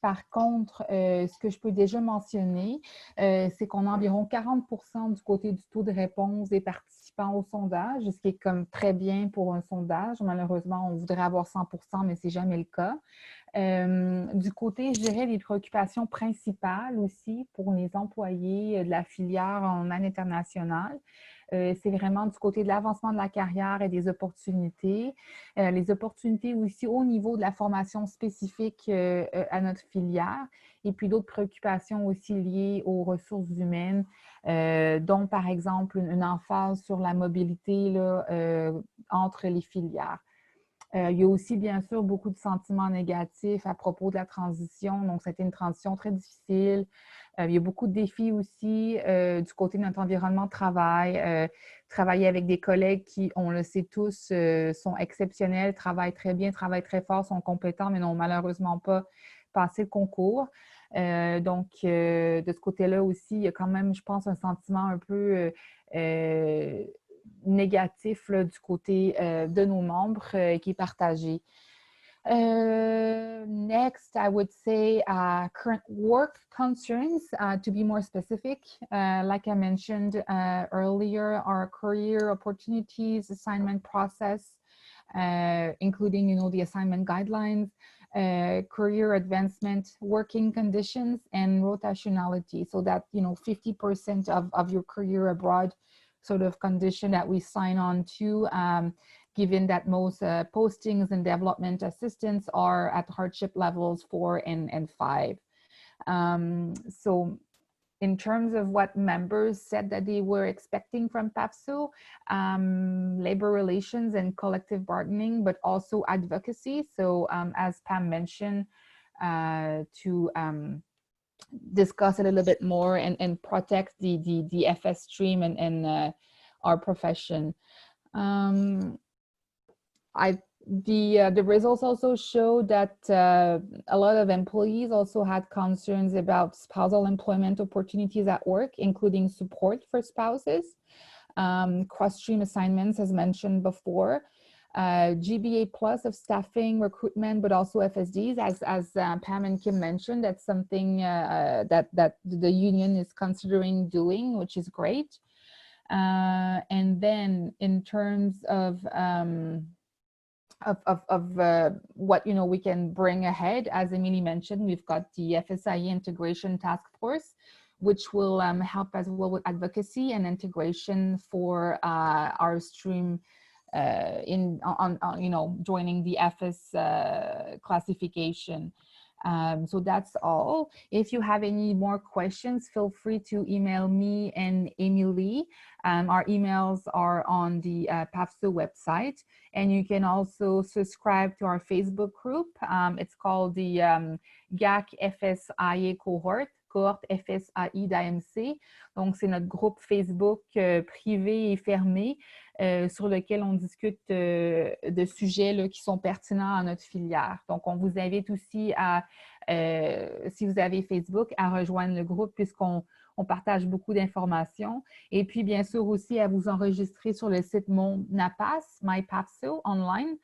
[SPEAKER 4] Par contre, ce que je peux déjà mentionner, c'est qu'on a environ 40% du côté du taux de réponse des participants au sondage, ce qui est comme très bien pour un sondage. Malheureusement, on voudrait avoir 100%, mais ce n'est jamais le cas. Du côté, je dirais, des préoccupations principales aussi pour les employés de la filière en année internationale. C'est vraiment du côté de l'avancement de la carrière et des opportunités. Les opportunités aussi au niveau de la formation spécifique à notre filière et puis d'autres préoccupations aussi liées aux ressources humaines, dont par exemple une emphase sur la mobilité là, entre les filières. Il y a aussi, bien sûr, beaucoup de sentiments négatifs à propos de la transition. Donc, c'était une transition très difficile. Il y a beaucoup de défis aussi du côté de notre environnement de travail. Travailler avec des collègues qui, on le sait tous, sont exceptionnels, travaillent très bien, travaillent très fort, sont compétents, mais n'ont malheureusement pas passé le concours. Donc, de ce côté-là aussi, il y a quand même, je pense, un sentiment un peu négatif là, du côté de nos membres qui est partagé. Next, I would say current work concerns, to be more specific. Like I mentioned earlier, our career opportunities, assignment process, including, the assignment guidelines, career advancement, working conditions, and rotationality. So that, 50% of your career abroad sort of condition that we sign on to, given that most postings and development assistance are at hardship levels 4 and 5. So in terms of what members said that they were expecting from PAFSO, labor relations and collective bargaining, but also advocacy. So as Pam mentioned, to discuss a little bit more and protect the FS stream and our profession. The results also show that a lot of employees also had concerns about spousal employment opportunities at work, including support for spouses, cross-stream assignments as mentioned before, GBA plus of staffing, recruitment, but also FSDs, as Pam and Kim mentioned. That's something that the union is considering doing, which is great. And then in terms of what we can bring ahead, as Emily mentioned, we've got the FSIE integration task force, which will help as well with advocacy and integration for our stream joining the FS classification. So that's all. If you have any more questions, feel free to email me and Emily. Our emails are on the PAFSO website, and you can also subscribe to our Facebook group. It's called the GAC FSIA cohorte FSAI d'AMC. Donc, c'est notre groupe Facebook privé et fermé sur lequel on discute de sujets là, qui sont pertinents à notre filière. Donc, on vous invite aussi à, si vous avez Facebook, à rejoindre le groupe puisqu'on partage beaucoup d'informations. Et puis, bien sûr, aussi à vous enregistrer sur le site Mon Apase, My PAFSO, online.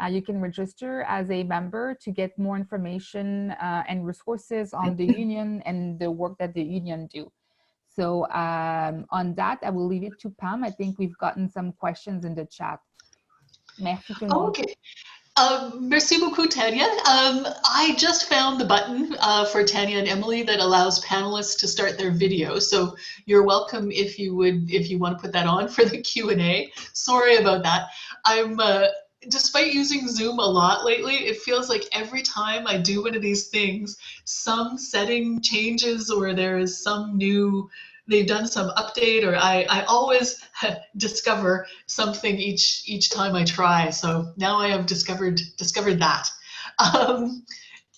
[SPEAKER 4] You can register as a member to get more information and resources on the union and the work that the union do. So on that, I will leave it to Pam. I think we've gotten some questions in the chat. Merci tout le monde.
[SPEAKER 1] Okay. Merci beaucoup, Tanya. I just found the button for Tanya and Emily that allows panelists to start their video. So you're welcome if you want to put that on for the Q&A. Sorry about that. Despite using Zoom a lot lately, it feels like every time I do one of these things, some setting changes or there is some new, they've done some update, or I always discover something each time I try. So now I have discovered that.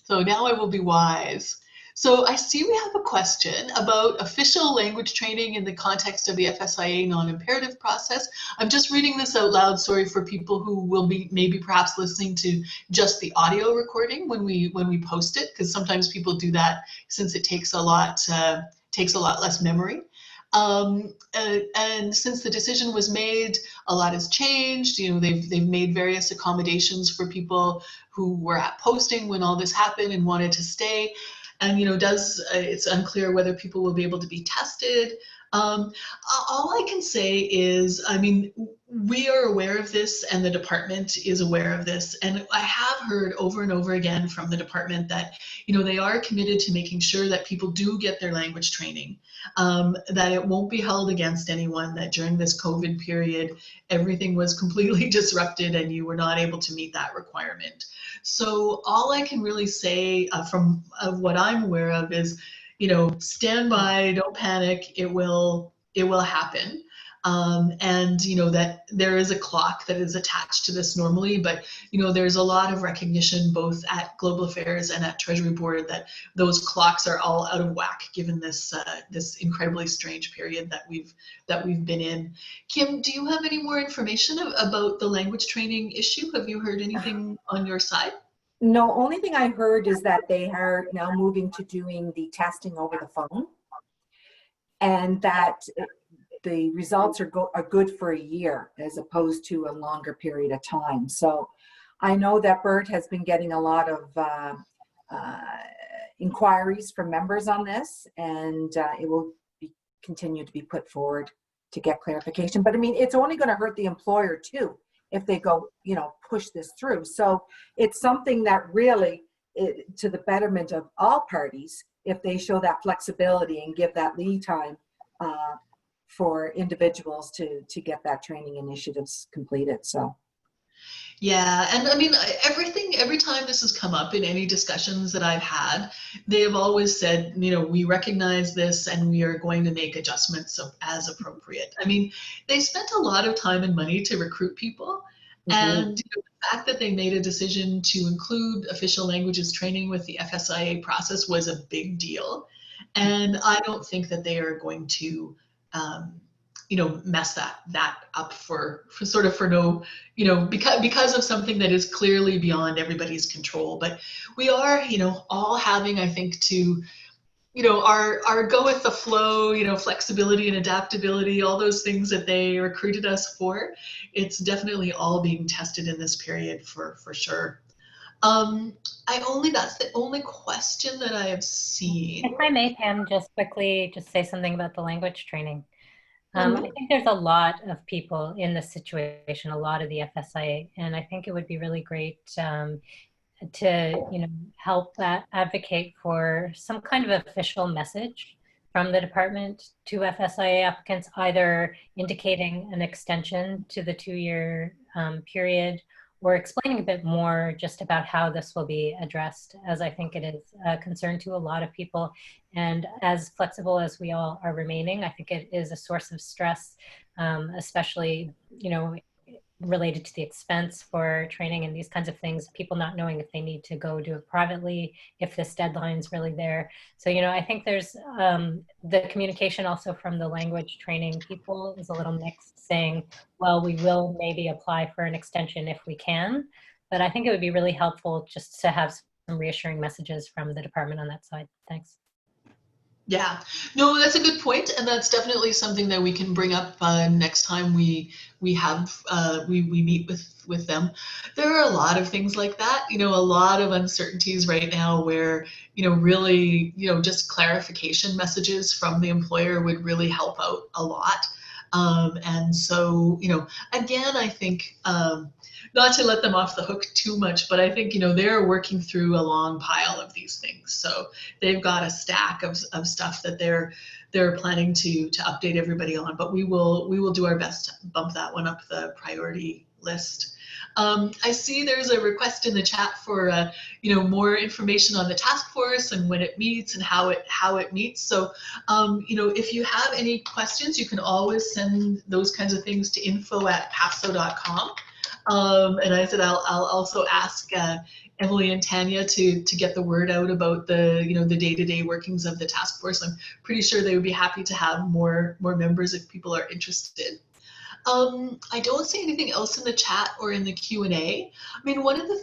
[SPEAKER 1] So now I will be wise. So I see we have a question about official language training in the context of the FSIA non-imperative process. I'm just reading this out loud, sorry for people who will be maybe perhaps listening to just the audio recording when we post it, because sometimes people do that since it takes a lot less memory. And since the decision was made, a lot has changed. You know, they've made various accommodations for people who were at posting when all this happened and wanted to stay. And you know, it's unclear whether people will be able to be tested. All I can say is, I mean, we are aware of this and the department is aware of this. And I have heard over and over again from the department that, you know, they are committed to making sure that people do get their language training, that it won't be held against anyone, that during this COVID period, everything was completely disrupted and you were not able to meet that requirement. So all I can really say from what I'm aware of is, you know, stand by, don't panic, it will happen. And you know that there is a clock that is attached to this normally, but you know there's a lot of recognition both at Global Affairs and at Treasury Board that those clocks are all out of whack given this this incredibly strange period that we've been in. Kim, do you have any more information about the language training issue? Have you heard anything on your side?
[SPEAKER 2] No, only thing I heard is that they are now moving to doing the testing over the phone, and that the results are good for a year as opposed to a longer period of time. So I know that Bert has been getting a lot of inquiries from members on this, and it will continue to be put forward to get clarification. But I mean, it's only going to hurt the employer too if they go, you know, push this through. So it's something that really, to the betterment of all parties, if they show that flexibility and give that lead time for individuals to get that training initiatives completed. So.
[SPEAKER 1] Yeah, and I mean, every time this has come up in any discussions that I've had, they have always said, you know, we recognize this and we are going to make adjustments as appropriate. I mean, they spent a lot of time and money to recruit people. And you know, the fact that they made a decision to include official languages training with the FSIA process was a big deal. And I don't think that they are going to you know, mess that up for no, you know, because of something that is clearly beyond everybody's control. But we are, you know, all having, I think, to, you know, our go with the flow, you know, flexibility and adaptability, all those things that they recruited us for. It's definitely all being tested in this period for sure. That's the only question that I have seen.
[SPEAKER 3] If I may, Pam, just quickly, just say something about the language training. I think there's a lot of people in this situation, a lot of the FSIA, and I think it would be really great to, you know, help advocate for some kind of official message from the department to FSIA applicants, either indicating an extension to the 2-year period, or explaining a bit more just about how this will be addressed, as I think it is a concern to a lot of people. And as flexible as we all are remaining, I think it is a source of stress, especially, you know, related to the expense for training and these kinds of things, people not knowing if they need to go do it privately, if this deadline is really there. So, you know, I think there's the communication also from the language training people is a little mixed, saying, well, we will maybe apply for an extension if we can. But I think it would be really helpful just to have some reassuring messages from the department on that side. Thanks.
[SPEAKER 1] Yeah, no, that's a good point, and that's definitely something that we can bring up next time we meet with them. There are a lot of things like that, you know, a lot of uncertainties right now where, you know, really, you know, just clarification messages from the employer would really help out a lot. And so, you know, again, I think not to let them off the hook too much, but I think, you know, they're working through a long pile of these things. So they've got a stack of stuff that they're planning to update everybody on, but we will do our best to bump that one up the priority list. I see there's a request in the chat for you know, more information on the task force and when it meets and how it meets. So you know, if you have any questions, you can always send those kinds of things to info@pafso.com. And I said I'll also ask Emily and Tanya to get the word out about the, you know, the day-to-day workings of the task force. I'm pretty sure they would be happy to have more members if people are interested. I don't see anything else in the chat or in the Q&A. I mean, one of the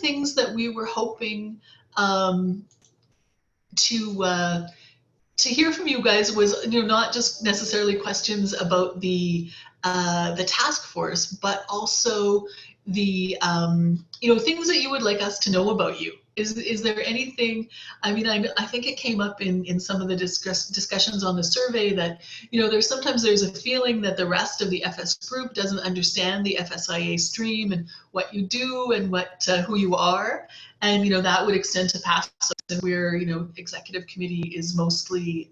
[SPEAKER 1] hear from you guys was, not just necessarily questions about the task force, but also the things that you would like us to know about you. Is there anything? I mean, I think it came up in some of the discussions on the survey that there's a feeling that the rest of the FS group doesn't understand the FSIA stream and what you do and what who you are, and that would extend to PAFSO, where executive committee is mostly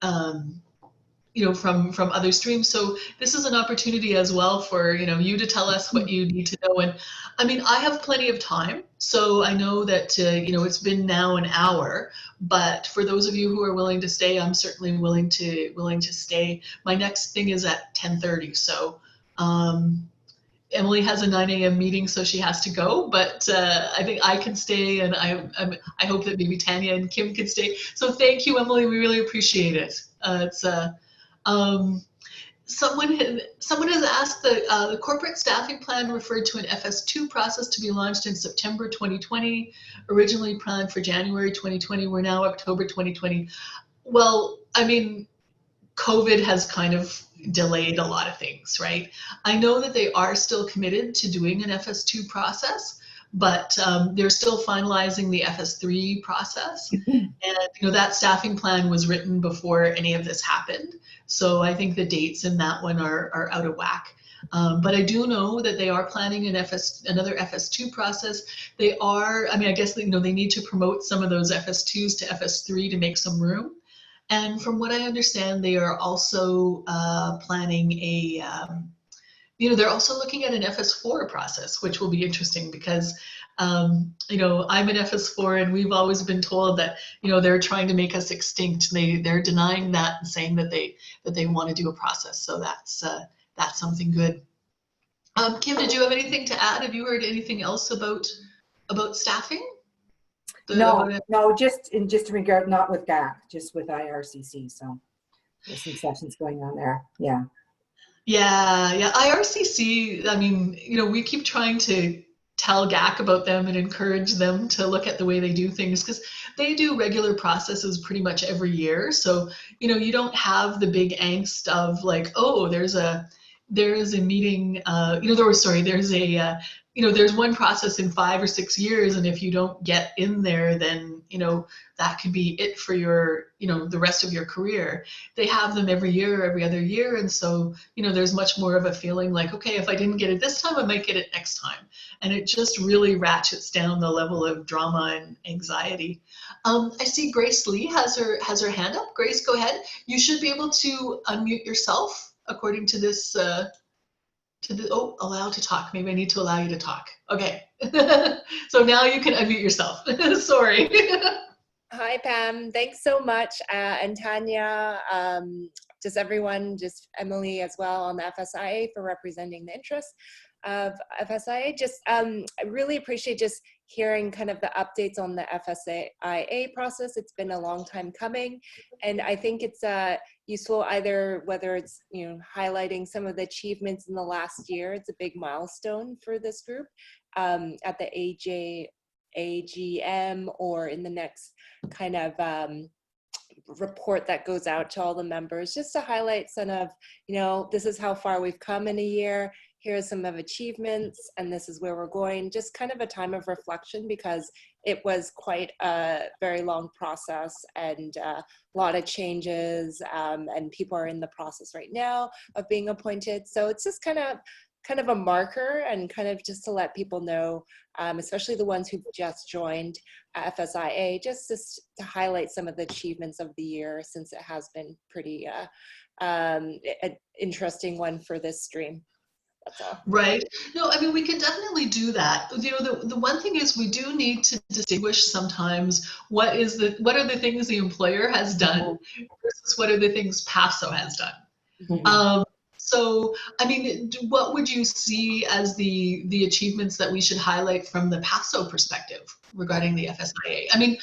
[SPEAKER 1] from other streams. So this is an opportunity as well for, you to tell us what you need to know. And I mean, I have plenty of time. So I know that, it's been now an hour, but for those of you who are willing to stay, I'm certainly willing to stay. My next thing is at 10:30. So, Emily has a 9 a.m. meeting, so she has to go, but I think I can stay, and I hope that maybe Tanya and Kim can stay. So thank you, Emily. We really appreciate it. Someone has asked the corporate staffing plan referred to an FS2 process to be launched in September 2020, originally planned for January 2020. We're now October 2020. Well, I mean, COVID has kind of delayed a lot of things, right? I know that they are still committed to doing an FS2 process, but they're still finalizing the FS3 process. And that staffing plan was written before any of this happened. So I think the dates in that one are out of whack. But I do know that they are planning another FS2 process. They are, I mean, I guess they need to promote some of those FS2s to FS3 to make some room. And from what I understand, they are also planning they're also looking at an FS4 process, which will be interesting because, I'm an FS4 and we've always been told that, they're trying to make us extinct. They're denying that and saying that they want to do a process. So that's something good. Kim, did you have anything to add? Have you heard anything else about staffing?
[SPEAKER 2] No, just in regard, not with GAC, just with IRCC. So there's some sessions going on there. Yeah.
[SPEAKER 1] Yeah. IRCC, I mean, we keep trying to tell GAC about them and encourage them to look at the way they do things, because they do regular processes pretty much every year. So, you don't have the big angst of like, oh, there's a meeting, there's one process in 5 or 6 years, and if you don't get in there, then that could be it for your the rest of your career. They have them every year, every other year, and so there's much more of a feeling like, okay, if I didn't get it this time, I might get it next time, and it just really ratchets down the level of drama and anxiety. I see Grace Lee has her hand up. Grace, go ahead. You should be able to unmute yourself according to this. Allow to talk. Maybe I need to allow you to talk. Okay. So now you can unmute yourself. Sorry.
[SPEAKER 5] Hi, Pam. Thanks so much. And Tanya, just everyone, just Emily as well on the FSIA for representing the interests of FSIA. Just I really appreciate just hearing kind of the updates on the FSIA process. It's been a long time coming, and I think it's useful either whether it's highlighting some of the achievements in the last year. It's a big milestone for this group at the AGM or in the next kind of report that goes out to all the members, just to highlight some of, this is how far we've come in a year, here's some of achievements, and this is where we're going. Just kind of a time of reflection, because it was quite a very long process and a lot of changes, and people are in the process right now of being appointed. So it's just kind of a marker, and kind of just to let people know, especially the ones who've just joined FSIA, just to highlight some of the achievements of the year, since it has been pretty an interesting one for this stream. That's all.
[SPEAKER 1] Right. No, I mean, we can definitely do that. The one thing is we do need to distinguish sometimes what are the things the employer has done versus what are the things PAFSO has done.
[SPEAKER 2] Mm-hmm.
[SPEAKER 1] So, I mean, what would you see as the achievements that we should highlight from the PAFSO perspective regarding the FSIA? I mean,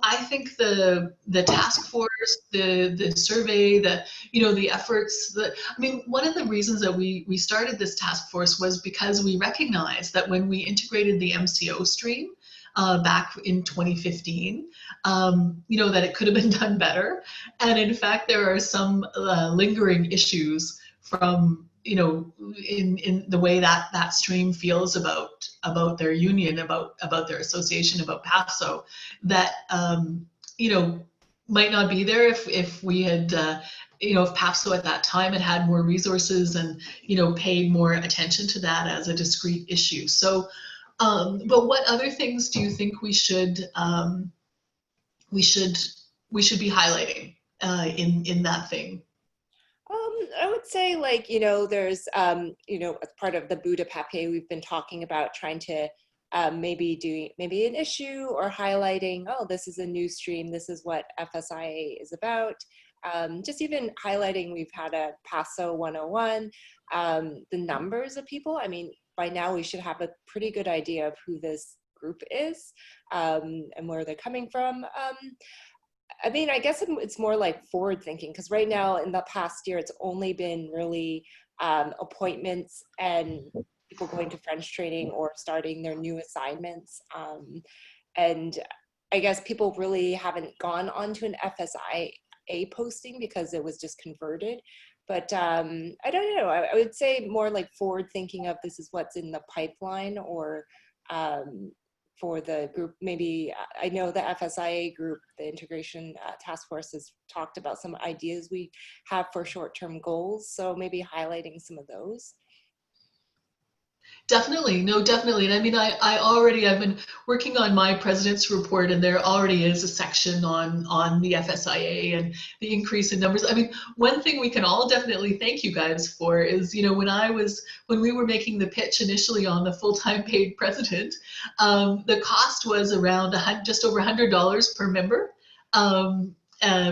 [SPEAKER 1] I think the task force, the survey, the efforts, one of the reasons that we started this task force was because we recognized that when we integrated the MCO stream, back in 2015, that it could have been done better. And in fact, there are some lingering issues from, in the way that stream feels about their union, about their association, about PAFSO, that, might not be there if we had, if PAFSO at that time had more resources and, paid more attention to that as a discrete issue. So, but what other things do you think we should be highlighting in that thing?
[SPEAKER 5] I would say, there's, as part of the Buddha Pape, we've been talking about trying to maybe doing an issue or highlighting, oh, this is a new stream, this is what FSIA is about. Just even highlighting, we've had a PAFSO 101, the numbers of people. I mean, by now we should have a pretty good idea of who this group is and where they're coming from. I mean, I guess it's more like forward thinking, because right now in the past year, it's only been really appointments and people going to French training or starting their new assignments. And I guess people really haven't gone onto an FSIA posting because it was just converted. But I don't know, I would say more like forward thinking of this is what's in the pipeline, or for the group, maybe I know the FSIA group, the integration task force, has talked about some ideas we have for short-term goals. So maybe highlighting some of those.
[SPEAKER 1] Definitely, no, definitely. And I mean, I've been working on my president's report, and there already is a section on the FSIA and the increase in numbers. I mean, one thing we can all definitely thank you guys for is, when we were making the pitch initially on the full-time paid president, the cost was around just over $100 per member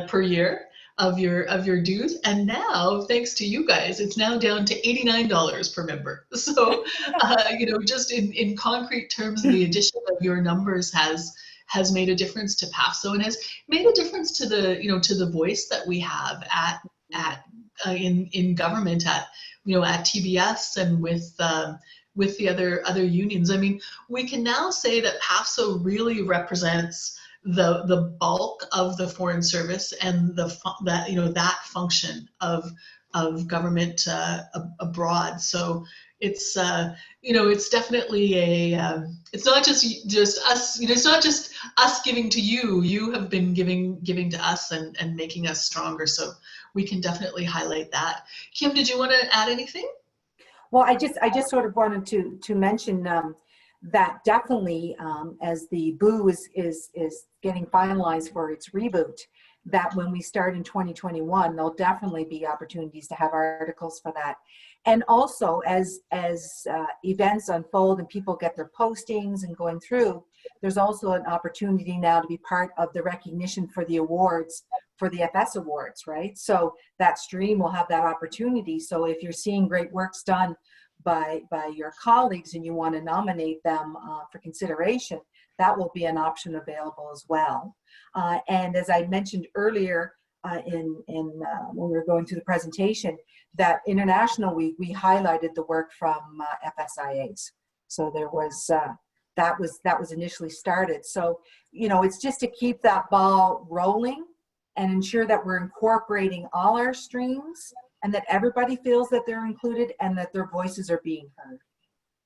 [SPEAKER 1] per year of your dues, and now thanks to you guys, it's now down to $89 per member. So just in concrete terms, the addition of your numbers has made a difference to PAFSO, and has made a difference to the voice that we have in government, at TBS and with the other unions. I mean, we can now say that PAFSO really represents the bulk of the Foreign Service and that function of government abroad. So it's it's definitely it's not just us, it's not just us giving to you. You have been giving to us and making us stronger. So we can definitely highlight that. Kim, did you want to add anything?
[SPEAKER 2] Well, I just sort of wanted to mention that definitely, as the BOO is getting finalized for its reboot, that when we start in 2021, there'll definitely be opportunities to have articles for that. And also, as events unfold and people get their postings and going through, there's also an opportunity now to be part of the recognition for the awards, for the FS Awards, right? So that stream will have that opportunity. So if you're seeing great works done by your colleagues and you want to nominate them for consideration, that will be an option available as well. And as I mentioned earlier when we were going through the presentation, that International Week, we highlighted the work from FSIAs. So there was that was initially started. So it's just to keep that ball rolling and ensure that we're incorporating all our streams, and that everybody feels that they're included and that their voices are being heard,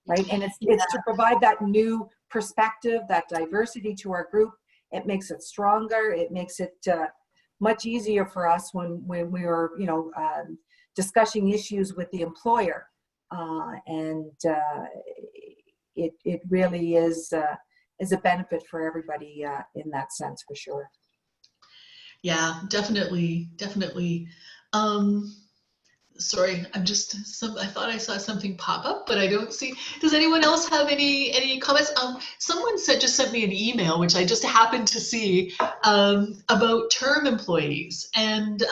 [SPEAKER 2] right? And it's to provide that new perspective, that diversity to our group. It makes it stronger. It makes it much easier for us when we are, discussing issues with the employer, and it really is a benefit for everybody in that sense, for sure.
[SPEAKER 1] Yeah, definitely. Sorry, I thought I saw something pop up, but I don't see. Does anyone else have any comments? Someone just sent me an email, which I just happened to see, about term employees, and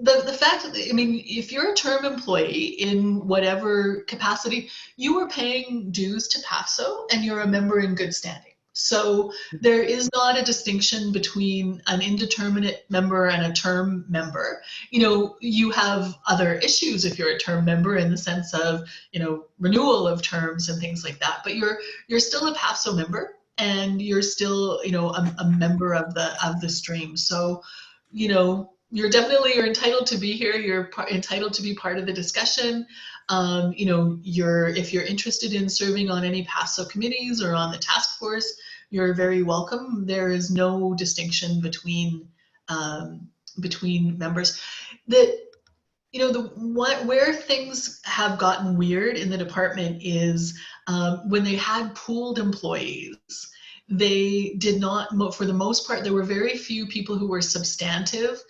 [SPEAKER 1] the fact that, I mean, if you're a term employee in whatever capacity, you are paying dues to PAFSO and you're a member in good standing. So there is not a distinction between an indeterminate member and a term member. You know, you have other issues if you're a term member in the sense of, you know, renewal of terms and things like that, but you're still a PAFSO member, and you're still, you know, a member of the stream. So, you know, you're entitled to be here. You're entitled to be part of the discussion. You know, if you're interested in serving on any PAFSO committees or on the task force, you're very welcome. There is no distinction between members. You know, where things have gotten weird in the department is when they had pooled employees. They did not, for the most part, there were very few people who were substantive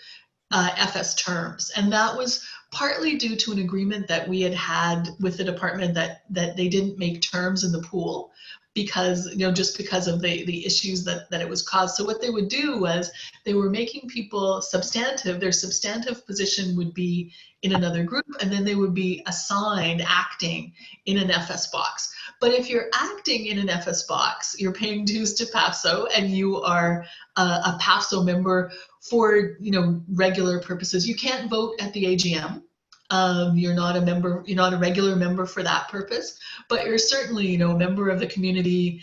[SPEAKER 1] FS terms, and that was partly due to an agreement that we had with the department that they didn't make terms in the pool, because, you know, just because of the issues that it was caused. So what they would do was they were making people substantive. Their substantive position would be in another group, and then they would be assigned acting in an FS box. But if you're acting in an FS box, you're paying dues to PAFSO, and you are a PAFSO member for, you know, regular purposes. You can't vote at the AGM. You're not a member, you're not a regular member for that purpose, but you're certainly, you know, a member of the community.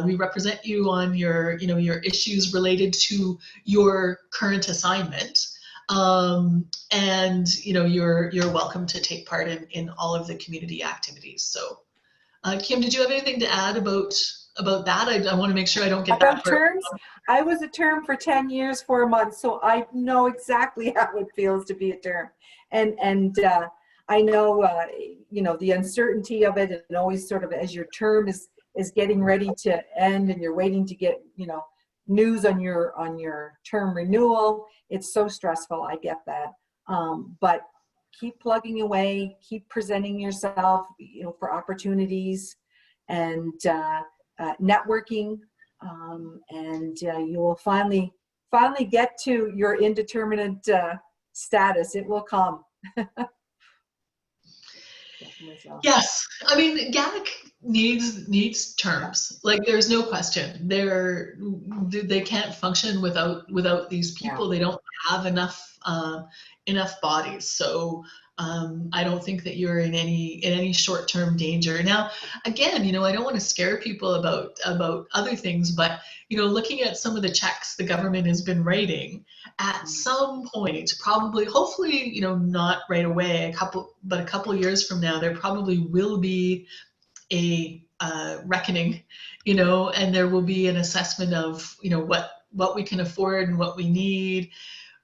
[SPEAKER 1] We represent you on your, you know, your issues related to your current assignment. And, you know, you're welcome to take part in all of the community activities. So, Kim, did you have anything to add about that? I want to make sure I don't get
[SPEAKER 2] about
[SPEAKER 1] that
[SPEAKER 2] terms. I was a term for 10 years, 4 months, so I know exactly how it feels to be a term. And I know, you know, the uncertainty of it, and always sort of as your term is getting ready to end and you're waiting to get, you know, news on your term renewal. It's so stressful. I get that. But keep plugging away, keep presenting yourself, you know, for opportunities and networking, and you will finally get to your indeterminate status. It will come.
[SPEAKER 1] Yes, I mean, GAC needs terms. Like, there's no question. They can't function without these people. Yeah. They don't have enough bodies. So I don't think that you're in any short-term danger. Now, again, you know, I don't want to scare people about other things, but, you know, looking at some of the checks the government has been writing, at some point, probably, hopefully, you know, not right away, but a couple years from now, there probably will be a reckoning, you know, and there will be an assessment of, you know, what we can afford and what we need.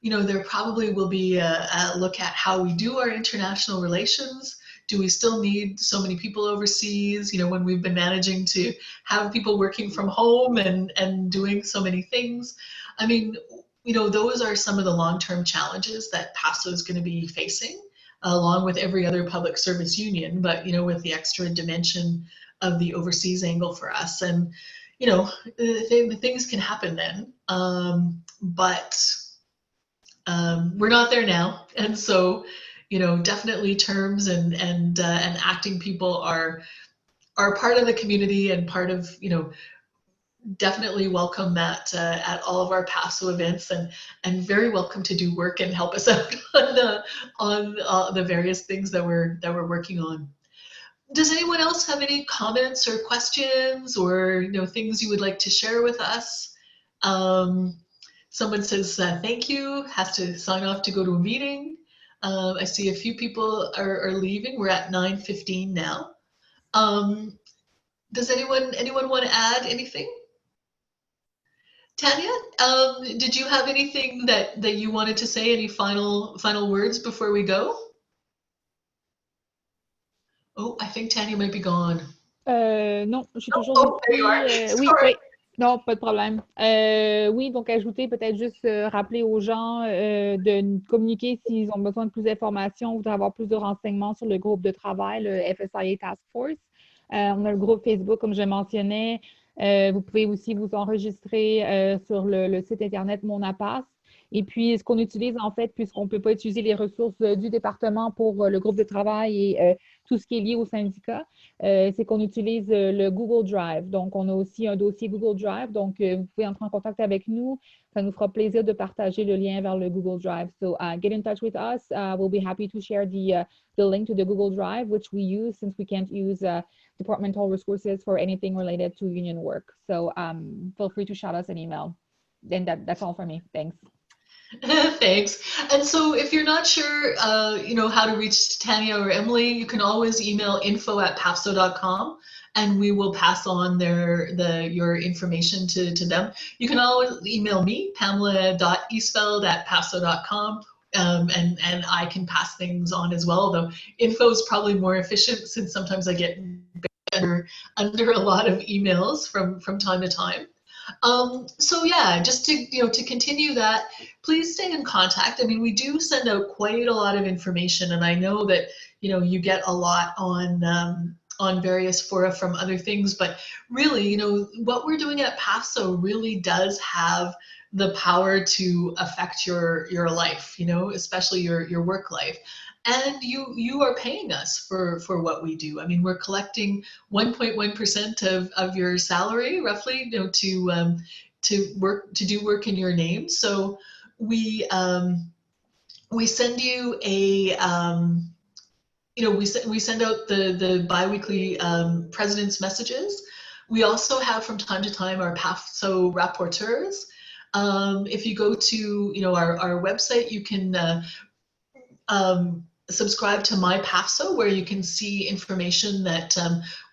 [SPEAKER 1] You know, there probably will be a look at how we do our international relations. Do we still need so many people overseas, you know, when we've been managing to have people working from home and doing so many things? I mean, you know, those are some of the long-term challenges that PAFSO is going to be facing, along with every other public service union, but, you know, with the extra dimension of the overseas angle for us. And, you know, things can happen then, but we're not there now. And so, you know, definitely terms and acting people are part of the community and part of, you know, definitely welcome at all of our PAFSO events, and very welcome to do work and help us out on the various things that we're working on. Does anyone else have any comments or questions, or, you know, things you would like to share with us? Someone says thank you, has to sign off to go to a meeting. I see a few people are leaving. We're at 9:15 now. Does anyone want to add anything? Tanya, did you have anything that you wanted to say? Any final words before we go? Oh, I think Tanya might be gone.
[SPEAKER 4] Non, je suis toujours
[SPEAKER 1] oh, there you are.
[SPEAKER 4] Oui, oui. Non, pas de problème. Oui, donc ajouter, peut-être juste rappeler aux gens de communiquer s'ils ont besoin de plus d'informations ou d'avoir plus de renseignements sur le groupe de travail, le FSIA Task Force. On a le groupe Facebook, comme je mentionnais. Vous pouvez aussi vous enregistrer sur le site Internet Mon Apase. Et puis, ce qu'on utilise, en fait, puisqu'on ne peut pas utiliser les ressources du département pour le groupe de travail et tout ce qui est lié au syndicat, c'est qu'on utilise le Google Drive. Donc, on a aussi un dossier Google Drive. Donc, vous pouvez entrer en contact avec nous. Ça nous fera plaisir de partager le lien vers le Google Drive. So, get in touch with us. We'll be happy to share the link to the Google Drive, which we use since we can't use departmental resources for anything related to union work. So, feel free to shoot us an email. And that's all for me. Thanks.
[SPEAKER 1] Thanks. And so if you're not sure, how to reach Tanya or Emily, you can always email info@pafso.com and we will pass on your information to them. You can always email me, pamela.eastfeld@pafso.com, and I can pass things on as well, though info is probably more efficient since sometimes I get under a lot of emails from time to time. So yeah, just to continue that, please stay in contact. I mean, we do send out quite a lot of information, and I know that you get a lot on various fora from other things, but really, what we're doing at PAFSO really does have the power to affect your life, especially your work life. And you are paying us for what we do. I mean, we're collecting 1.1% of your salary, roughly, to do work in your name. So we send you a we send out the biweekly president's messages. We also have from time to time our PAFSO rapporteurs. If you go to our website, you can subscribe to My PAFSO, where you can see information that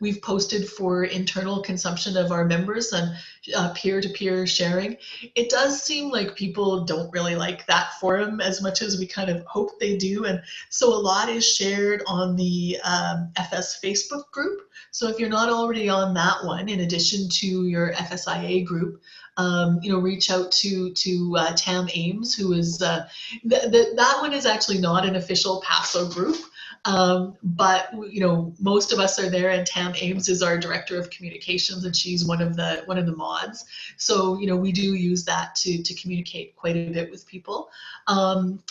[SPEAKER 1] we've posted for internal consumption of our members and peer-to-peer sharing. It does seem like people don't really like that forum as much as we kind of hope they do, and so a lot is shared on the FS Facebook group. So if you're not already on that one, in addition to your FSIA group, reach out to Tam Ames, who is that one is actually not an official PAFSO group, but most of us are there, and Tam Ames is our director of communications, and she's one of the mods. So we do use that to communicate quite a bit with people.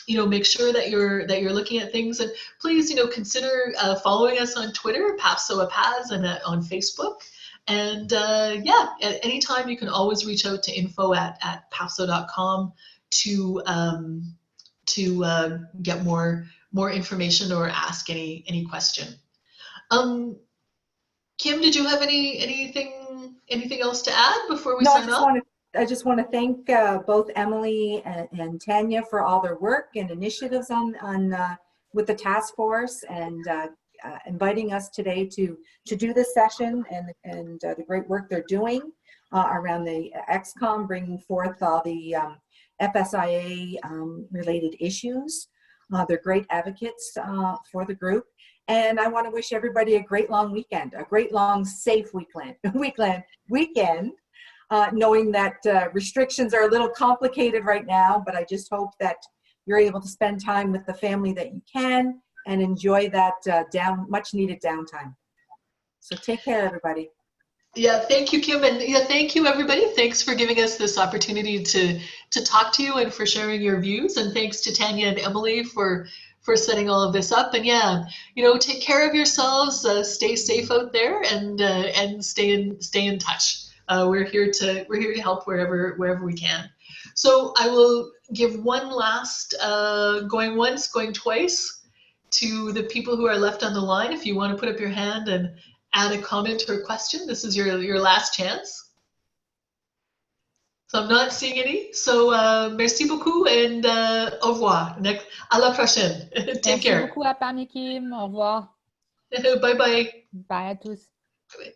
[SPEAKER 1] Make sure that you're looking at things, and please consider following us on Twitter, PAFSO Apase, and on Facebook. And yeah, at any time you can always reach out to info@pafso.com to get more information or ask any question. Kim, did you have anything else to add before we sign off?
[SPEAKER 2] I just want to thank both Emily and Tanya for all their work and initiatives on with the task force, and inviting us today to do this session, and the great work they're doing around the XCOM, bringing forth all the FSIA related issues. They're great advocates for the group, and I want to wish everybody a great long weekend, a great long safe weekend, knowing that restrictions are a little complicated right now, but I just hope that you're able to spend time with the family that you can and enjoy that much needed downtime. So take care, everybody.
[SPEAKER 1] Yeah, thank you, Kim, and yeah, thank you, everybody. Thanks for giving us this opportunity to talk to you and for sharing your views. And thanks to Tanya and Emily for setting all of this up. And yeah, take care of yourselves, stay safe out there, and stay in touch. We're here to help wherever we can. So I will give one last going once, going twice to the people who are left on the line. If you want to put up your hand and add a comment or question, this is your last chance. So I'm not seeing any. So merci beaucoup and au revoir. À la prochaine. Take care.
[SPEAKER 4] Merci beaucoup à Pam et Kim. Au revoir.
[SPEAKER 1] Bye bye.
[SPEAKER 4] Bye à tous.
[SPEAKER 1] Bye.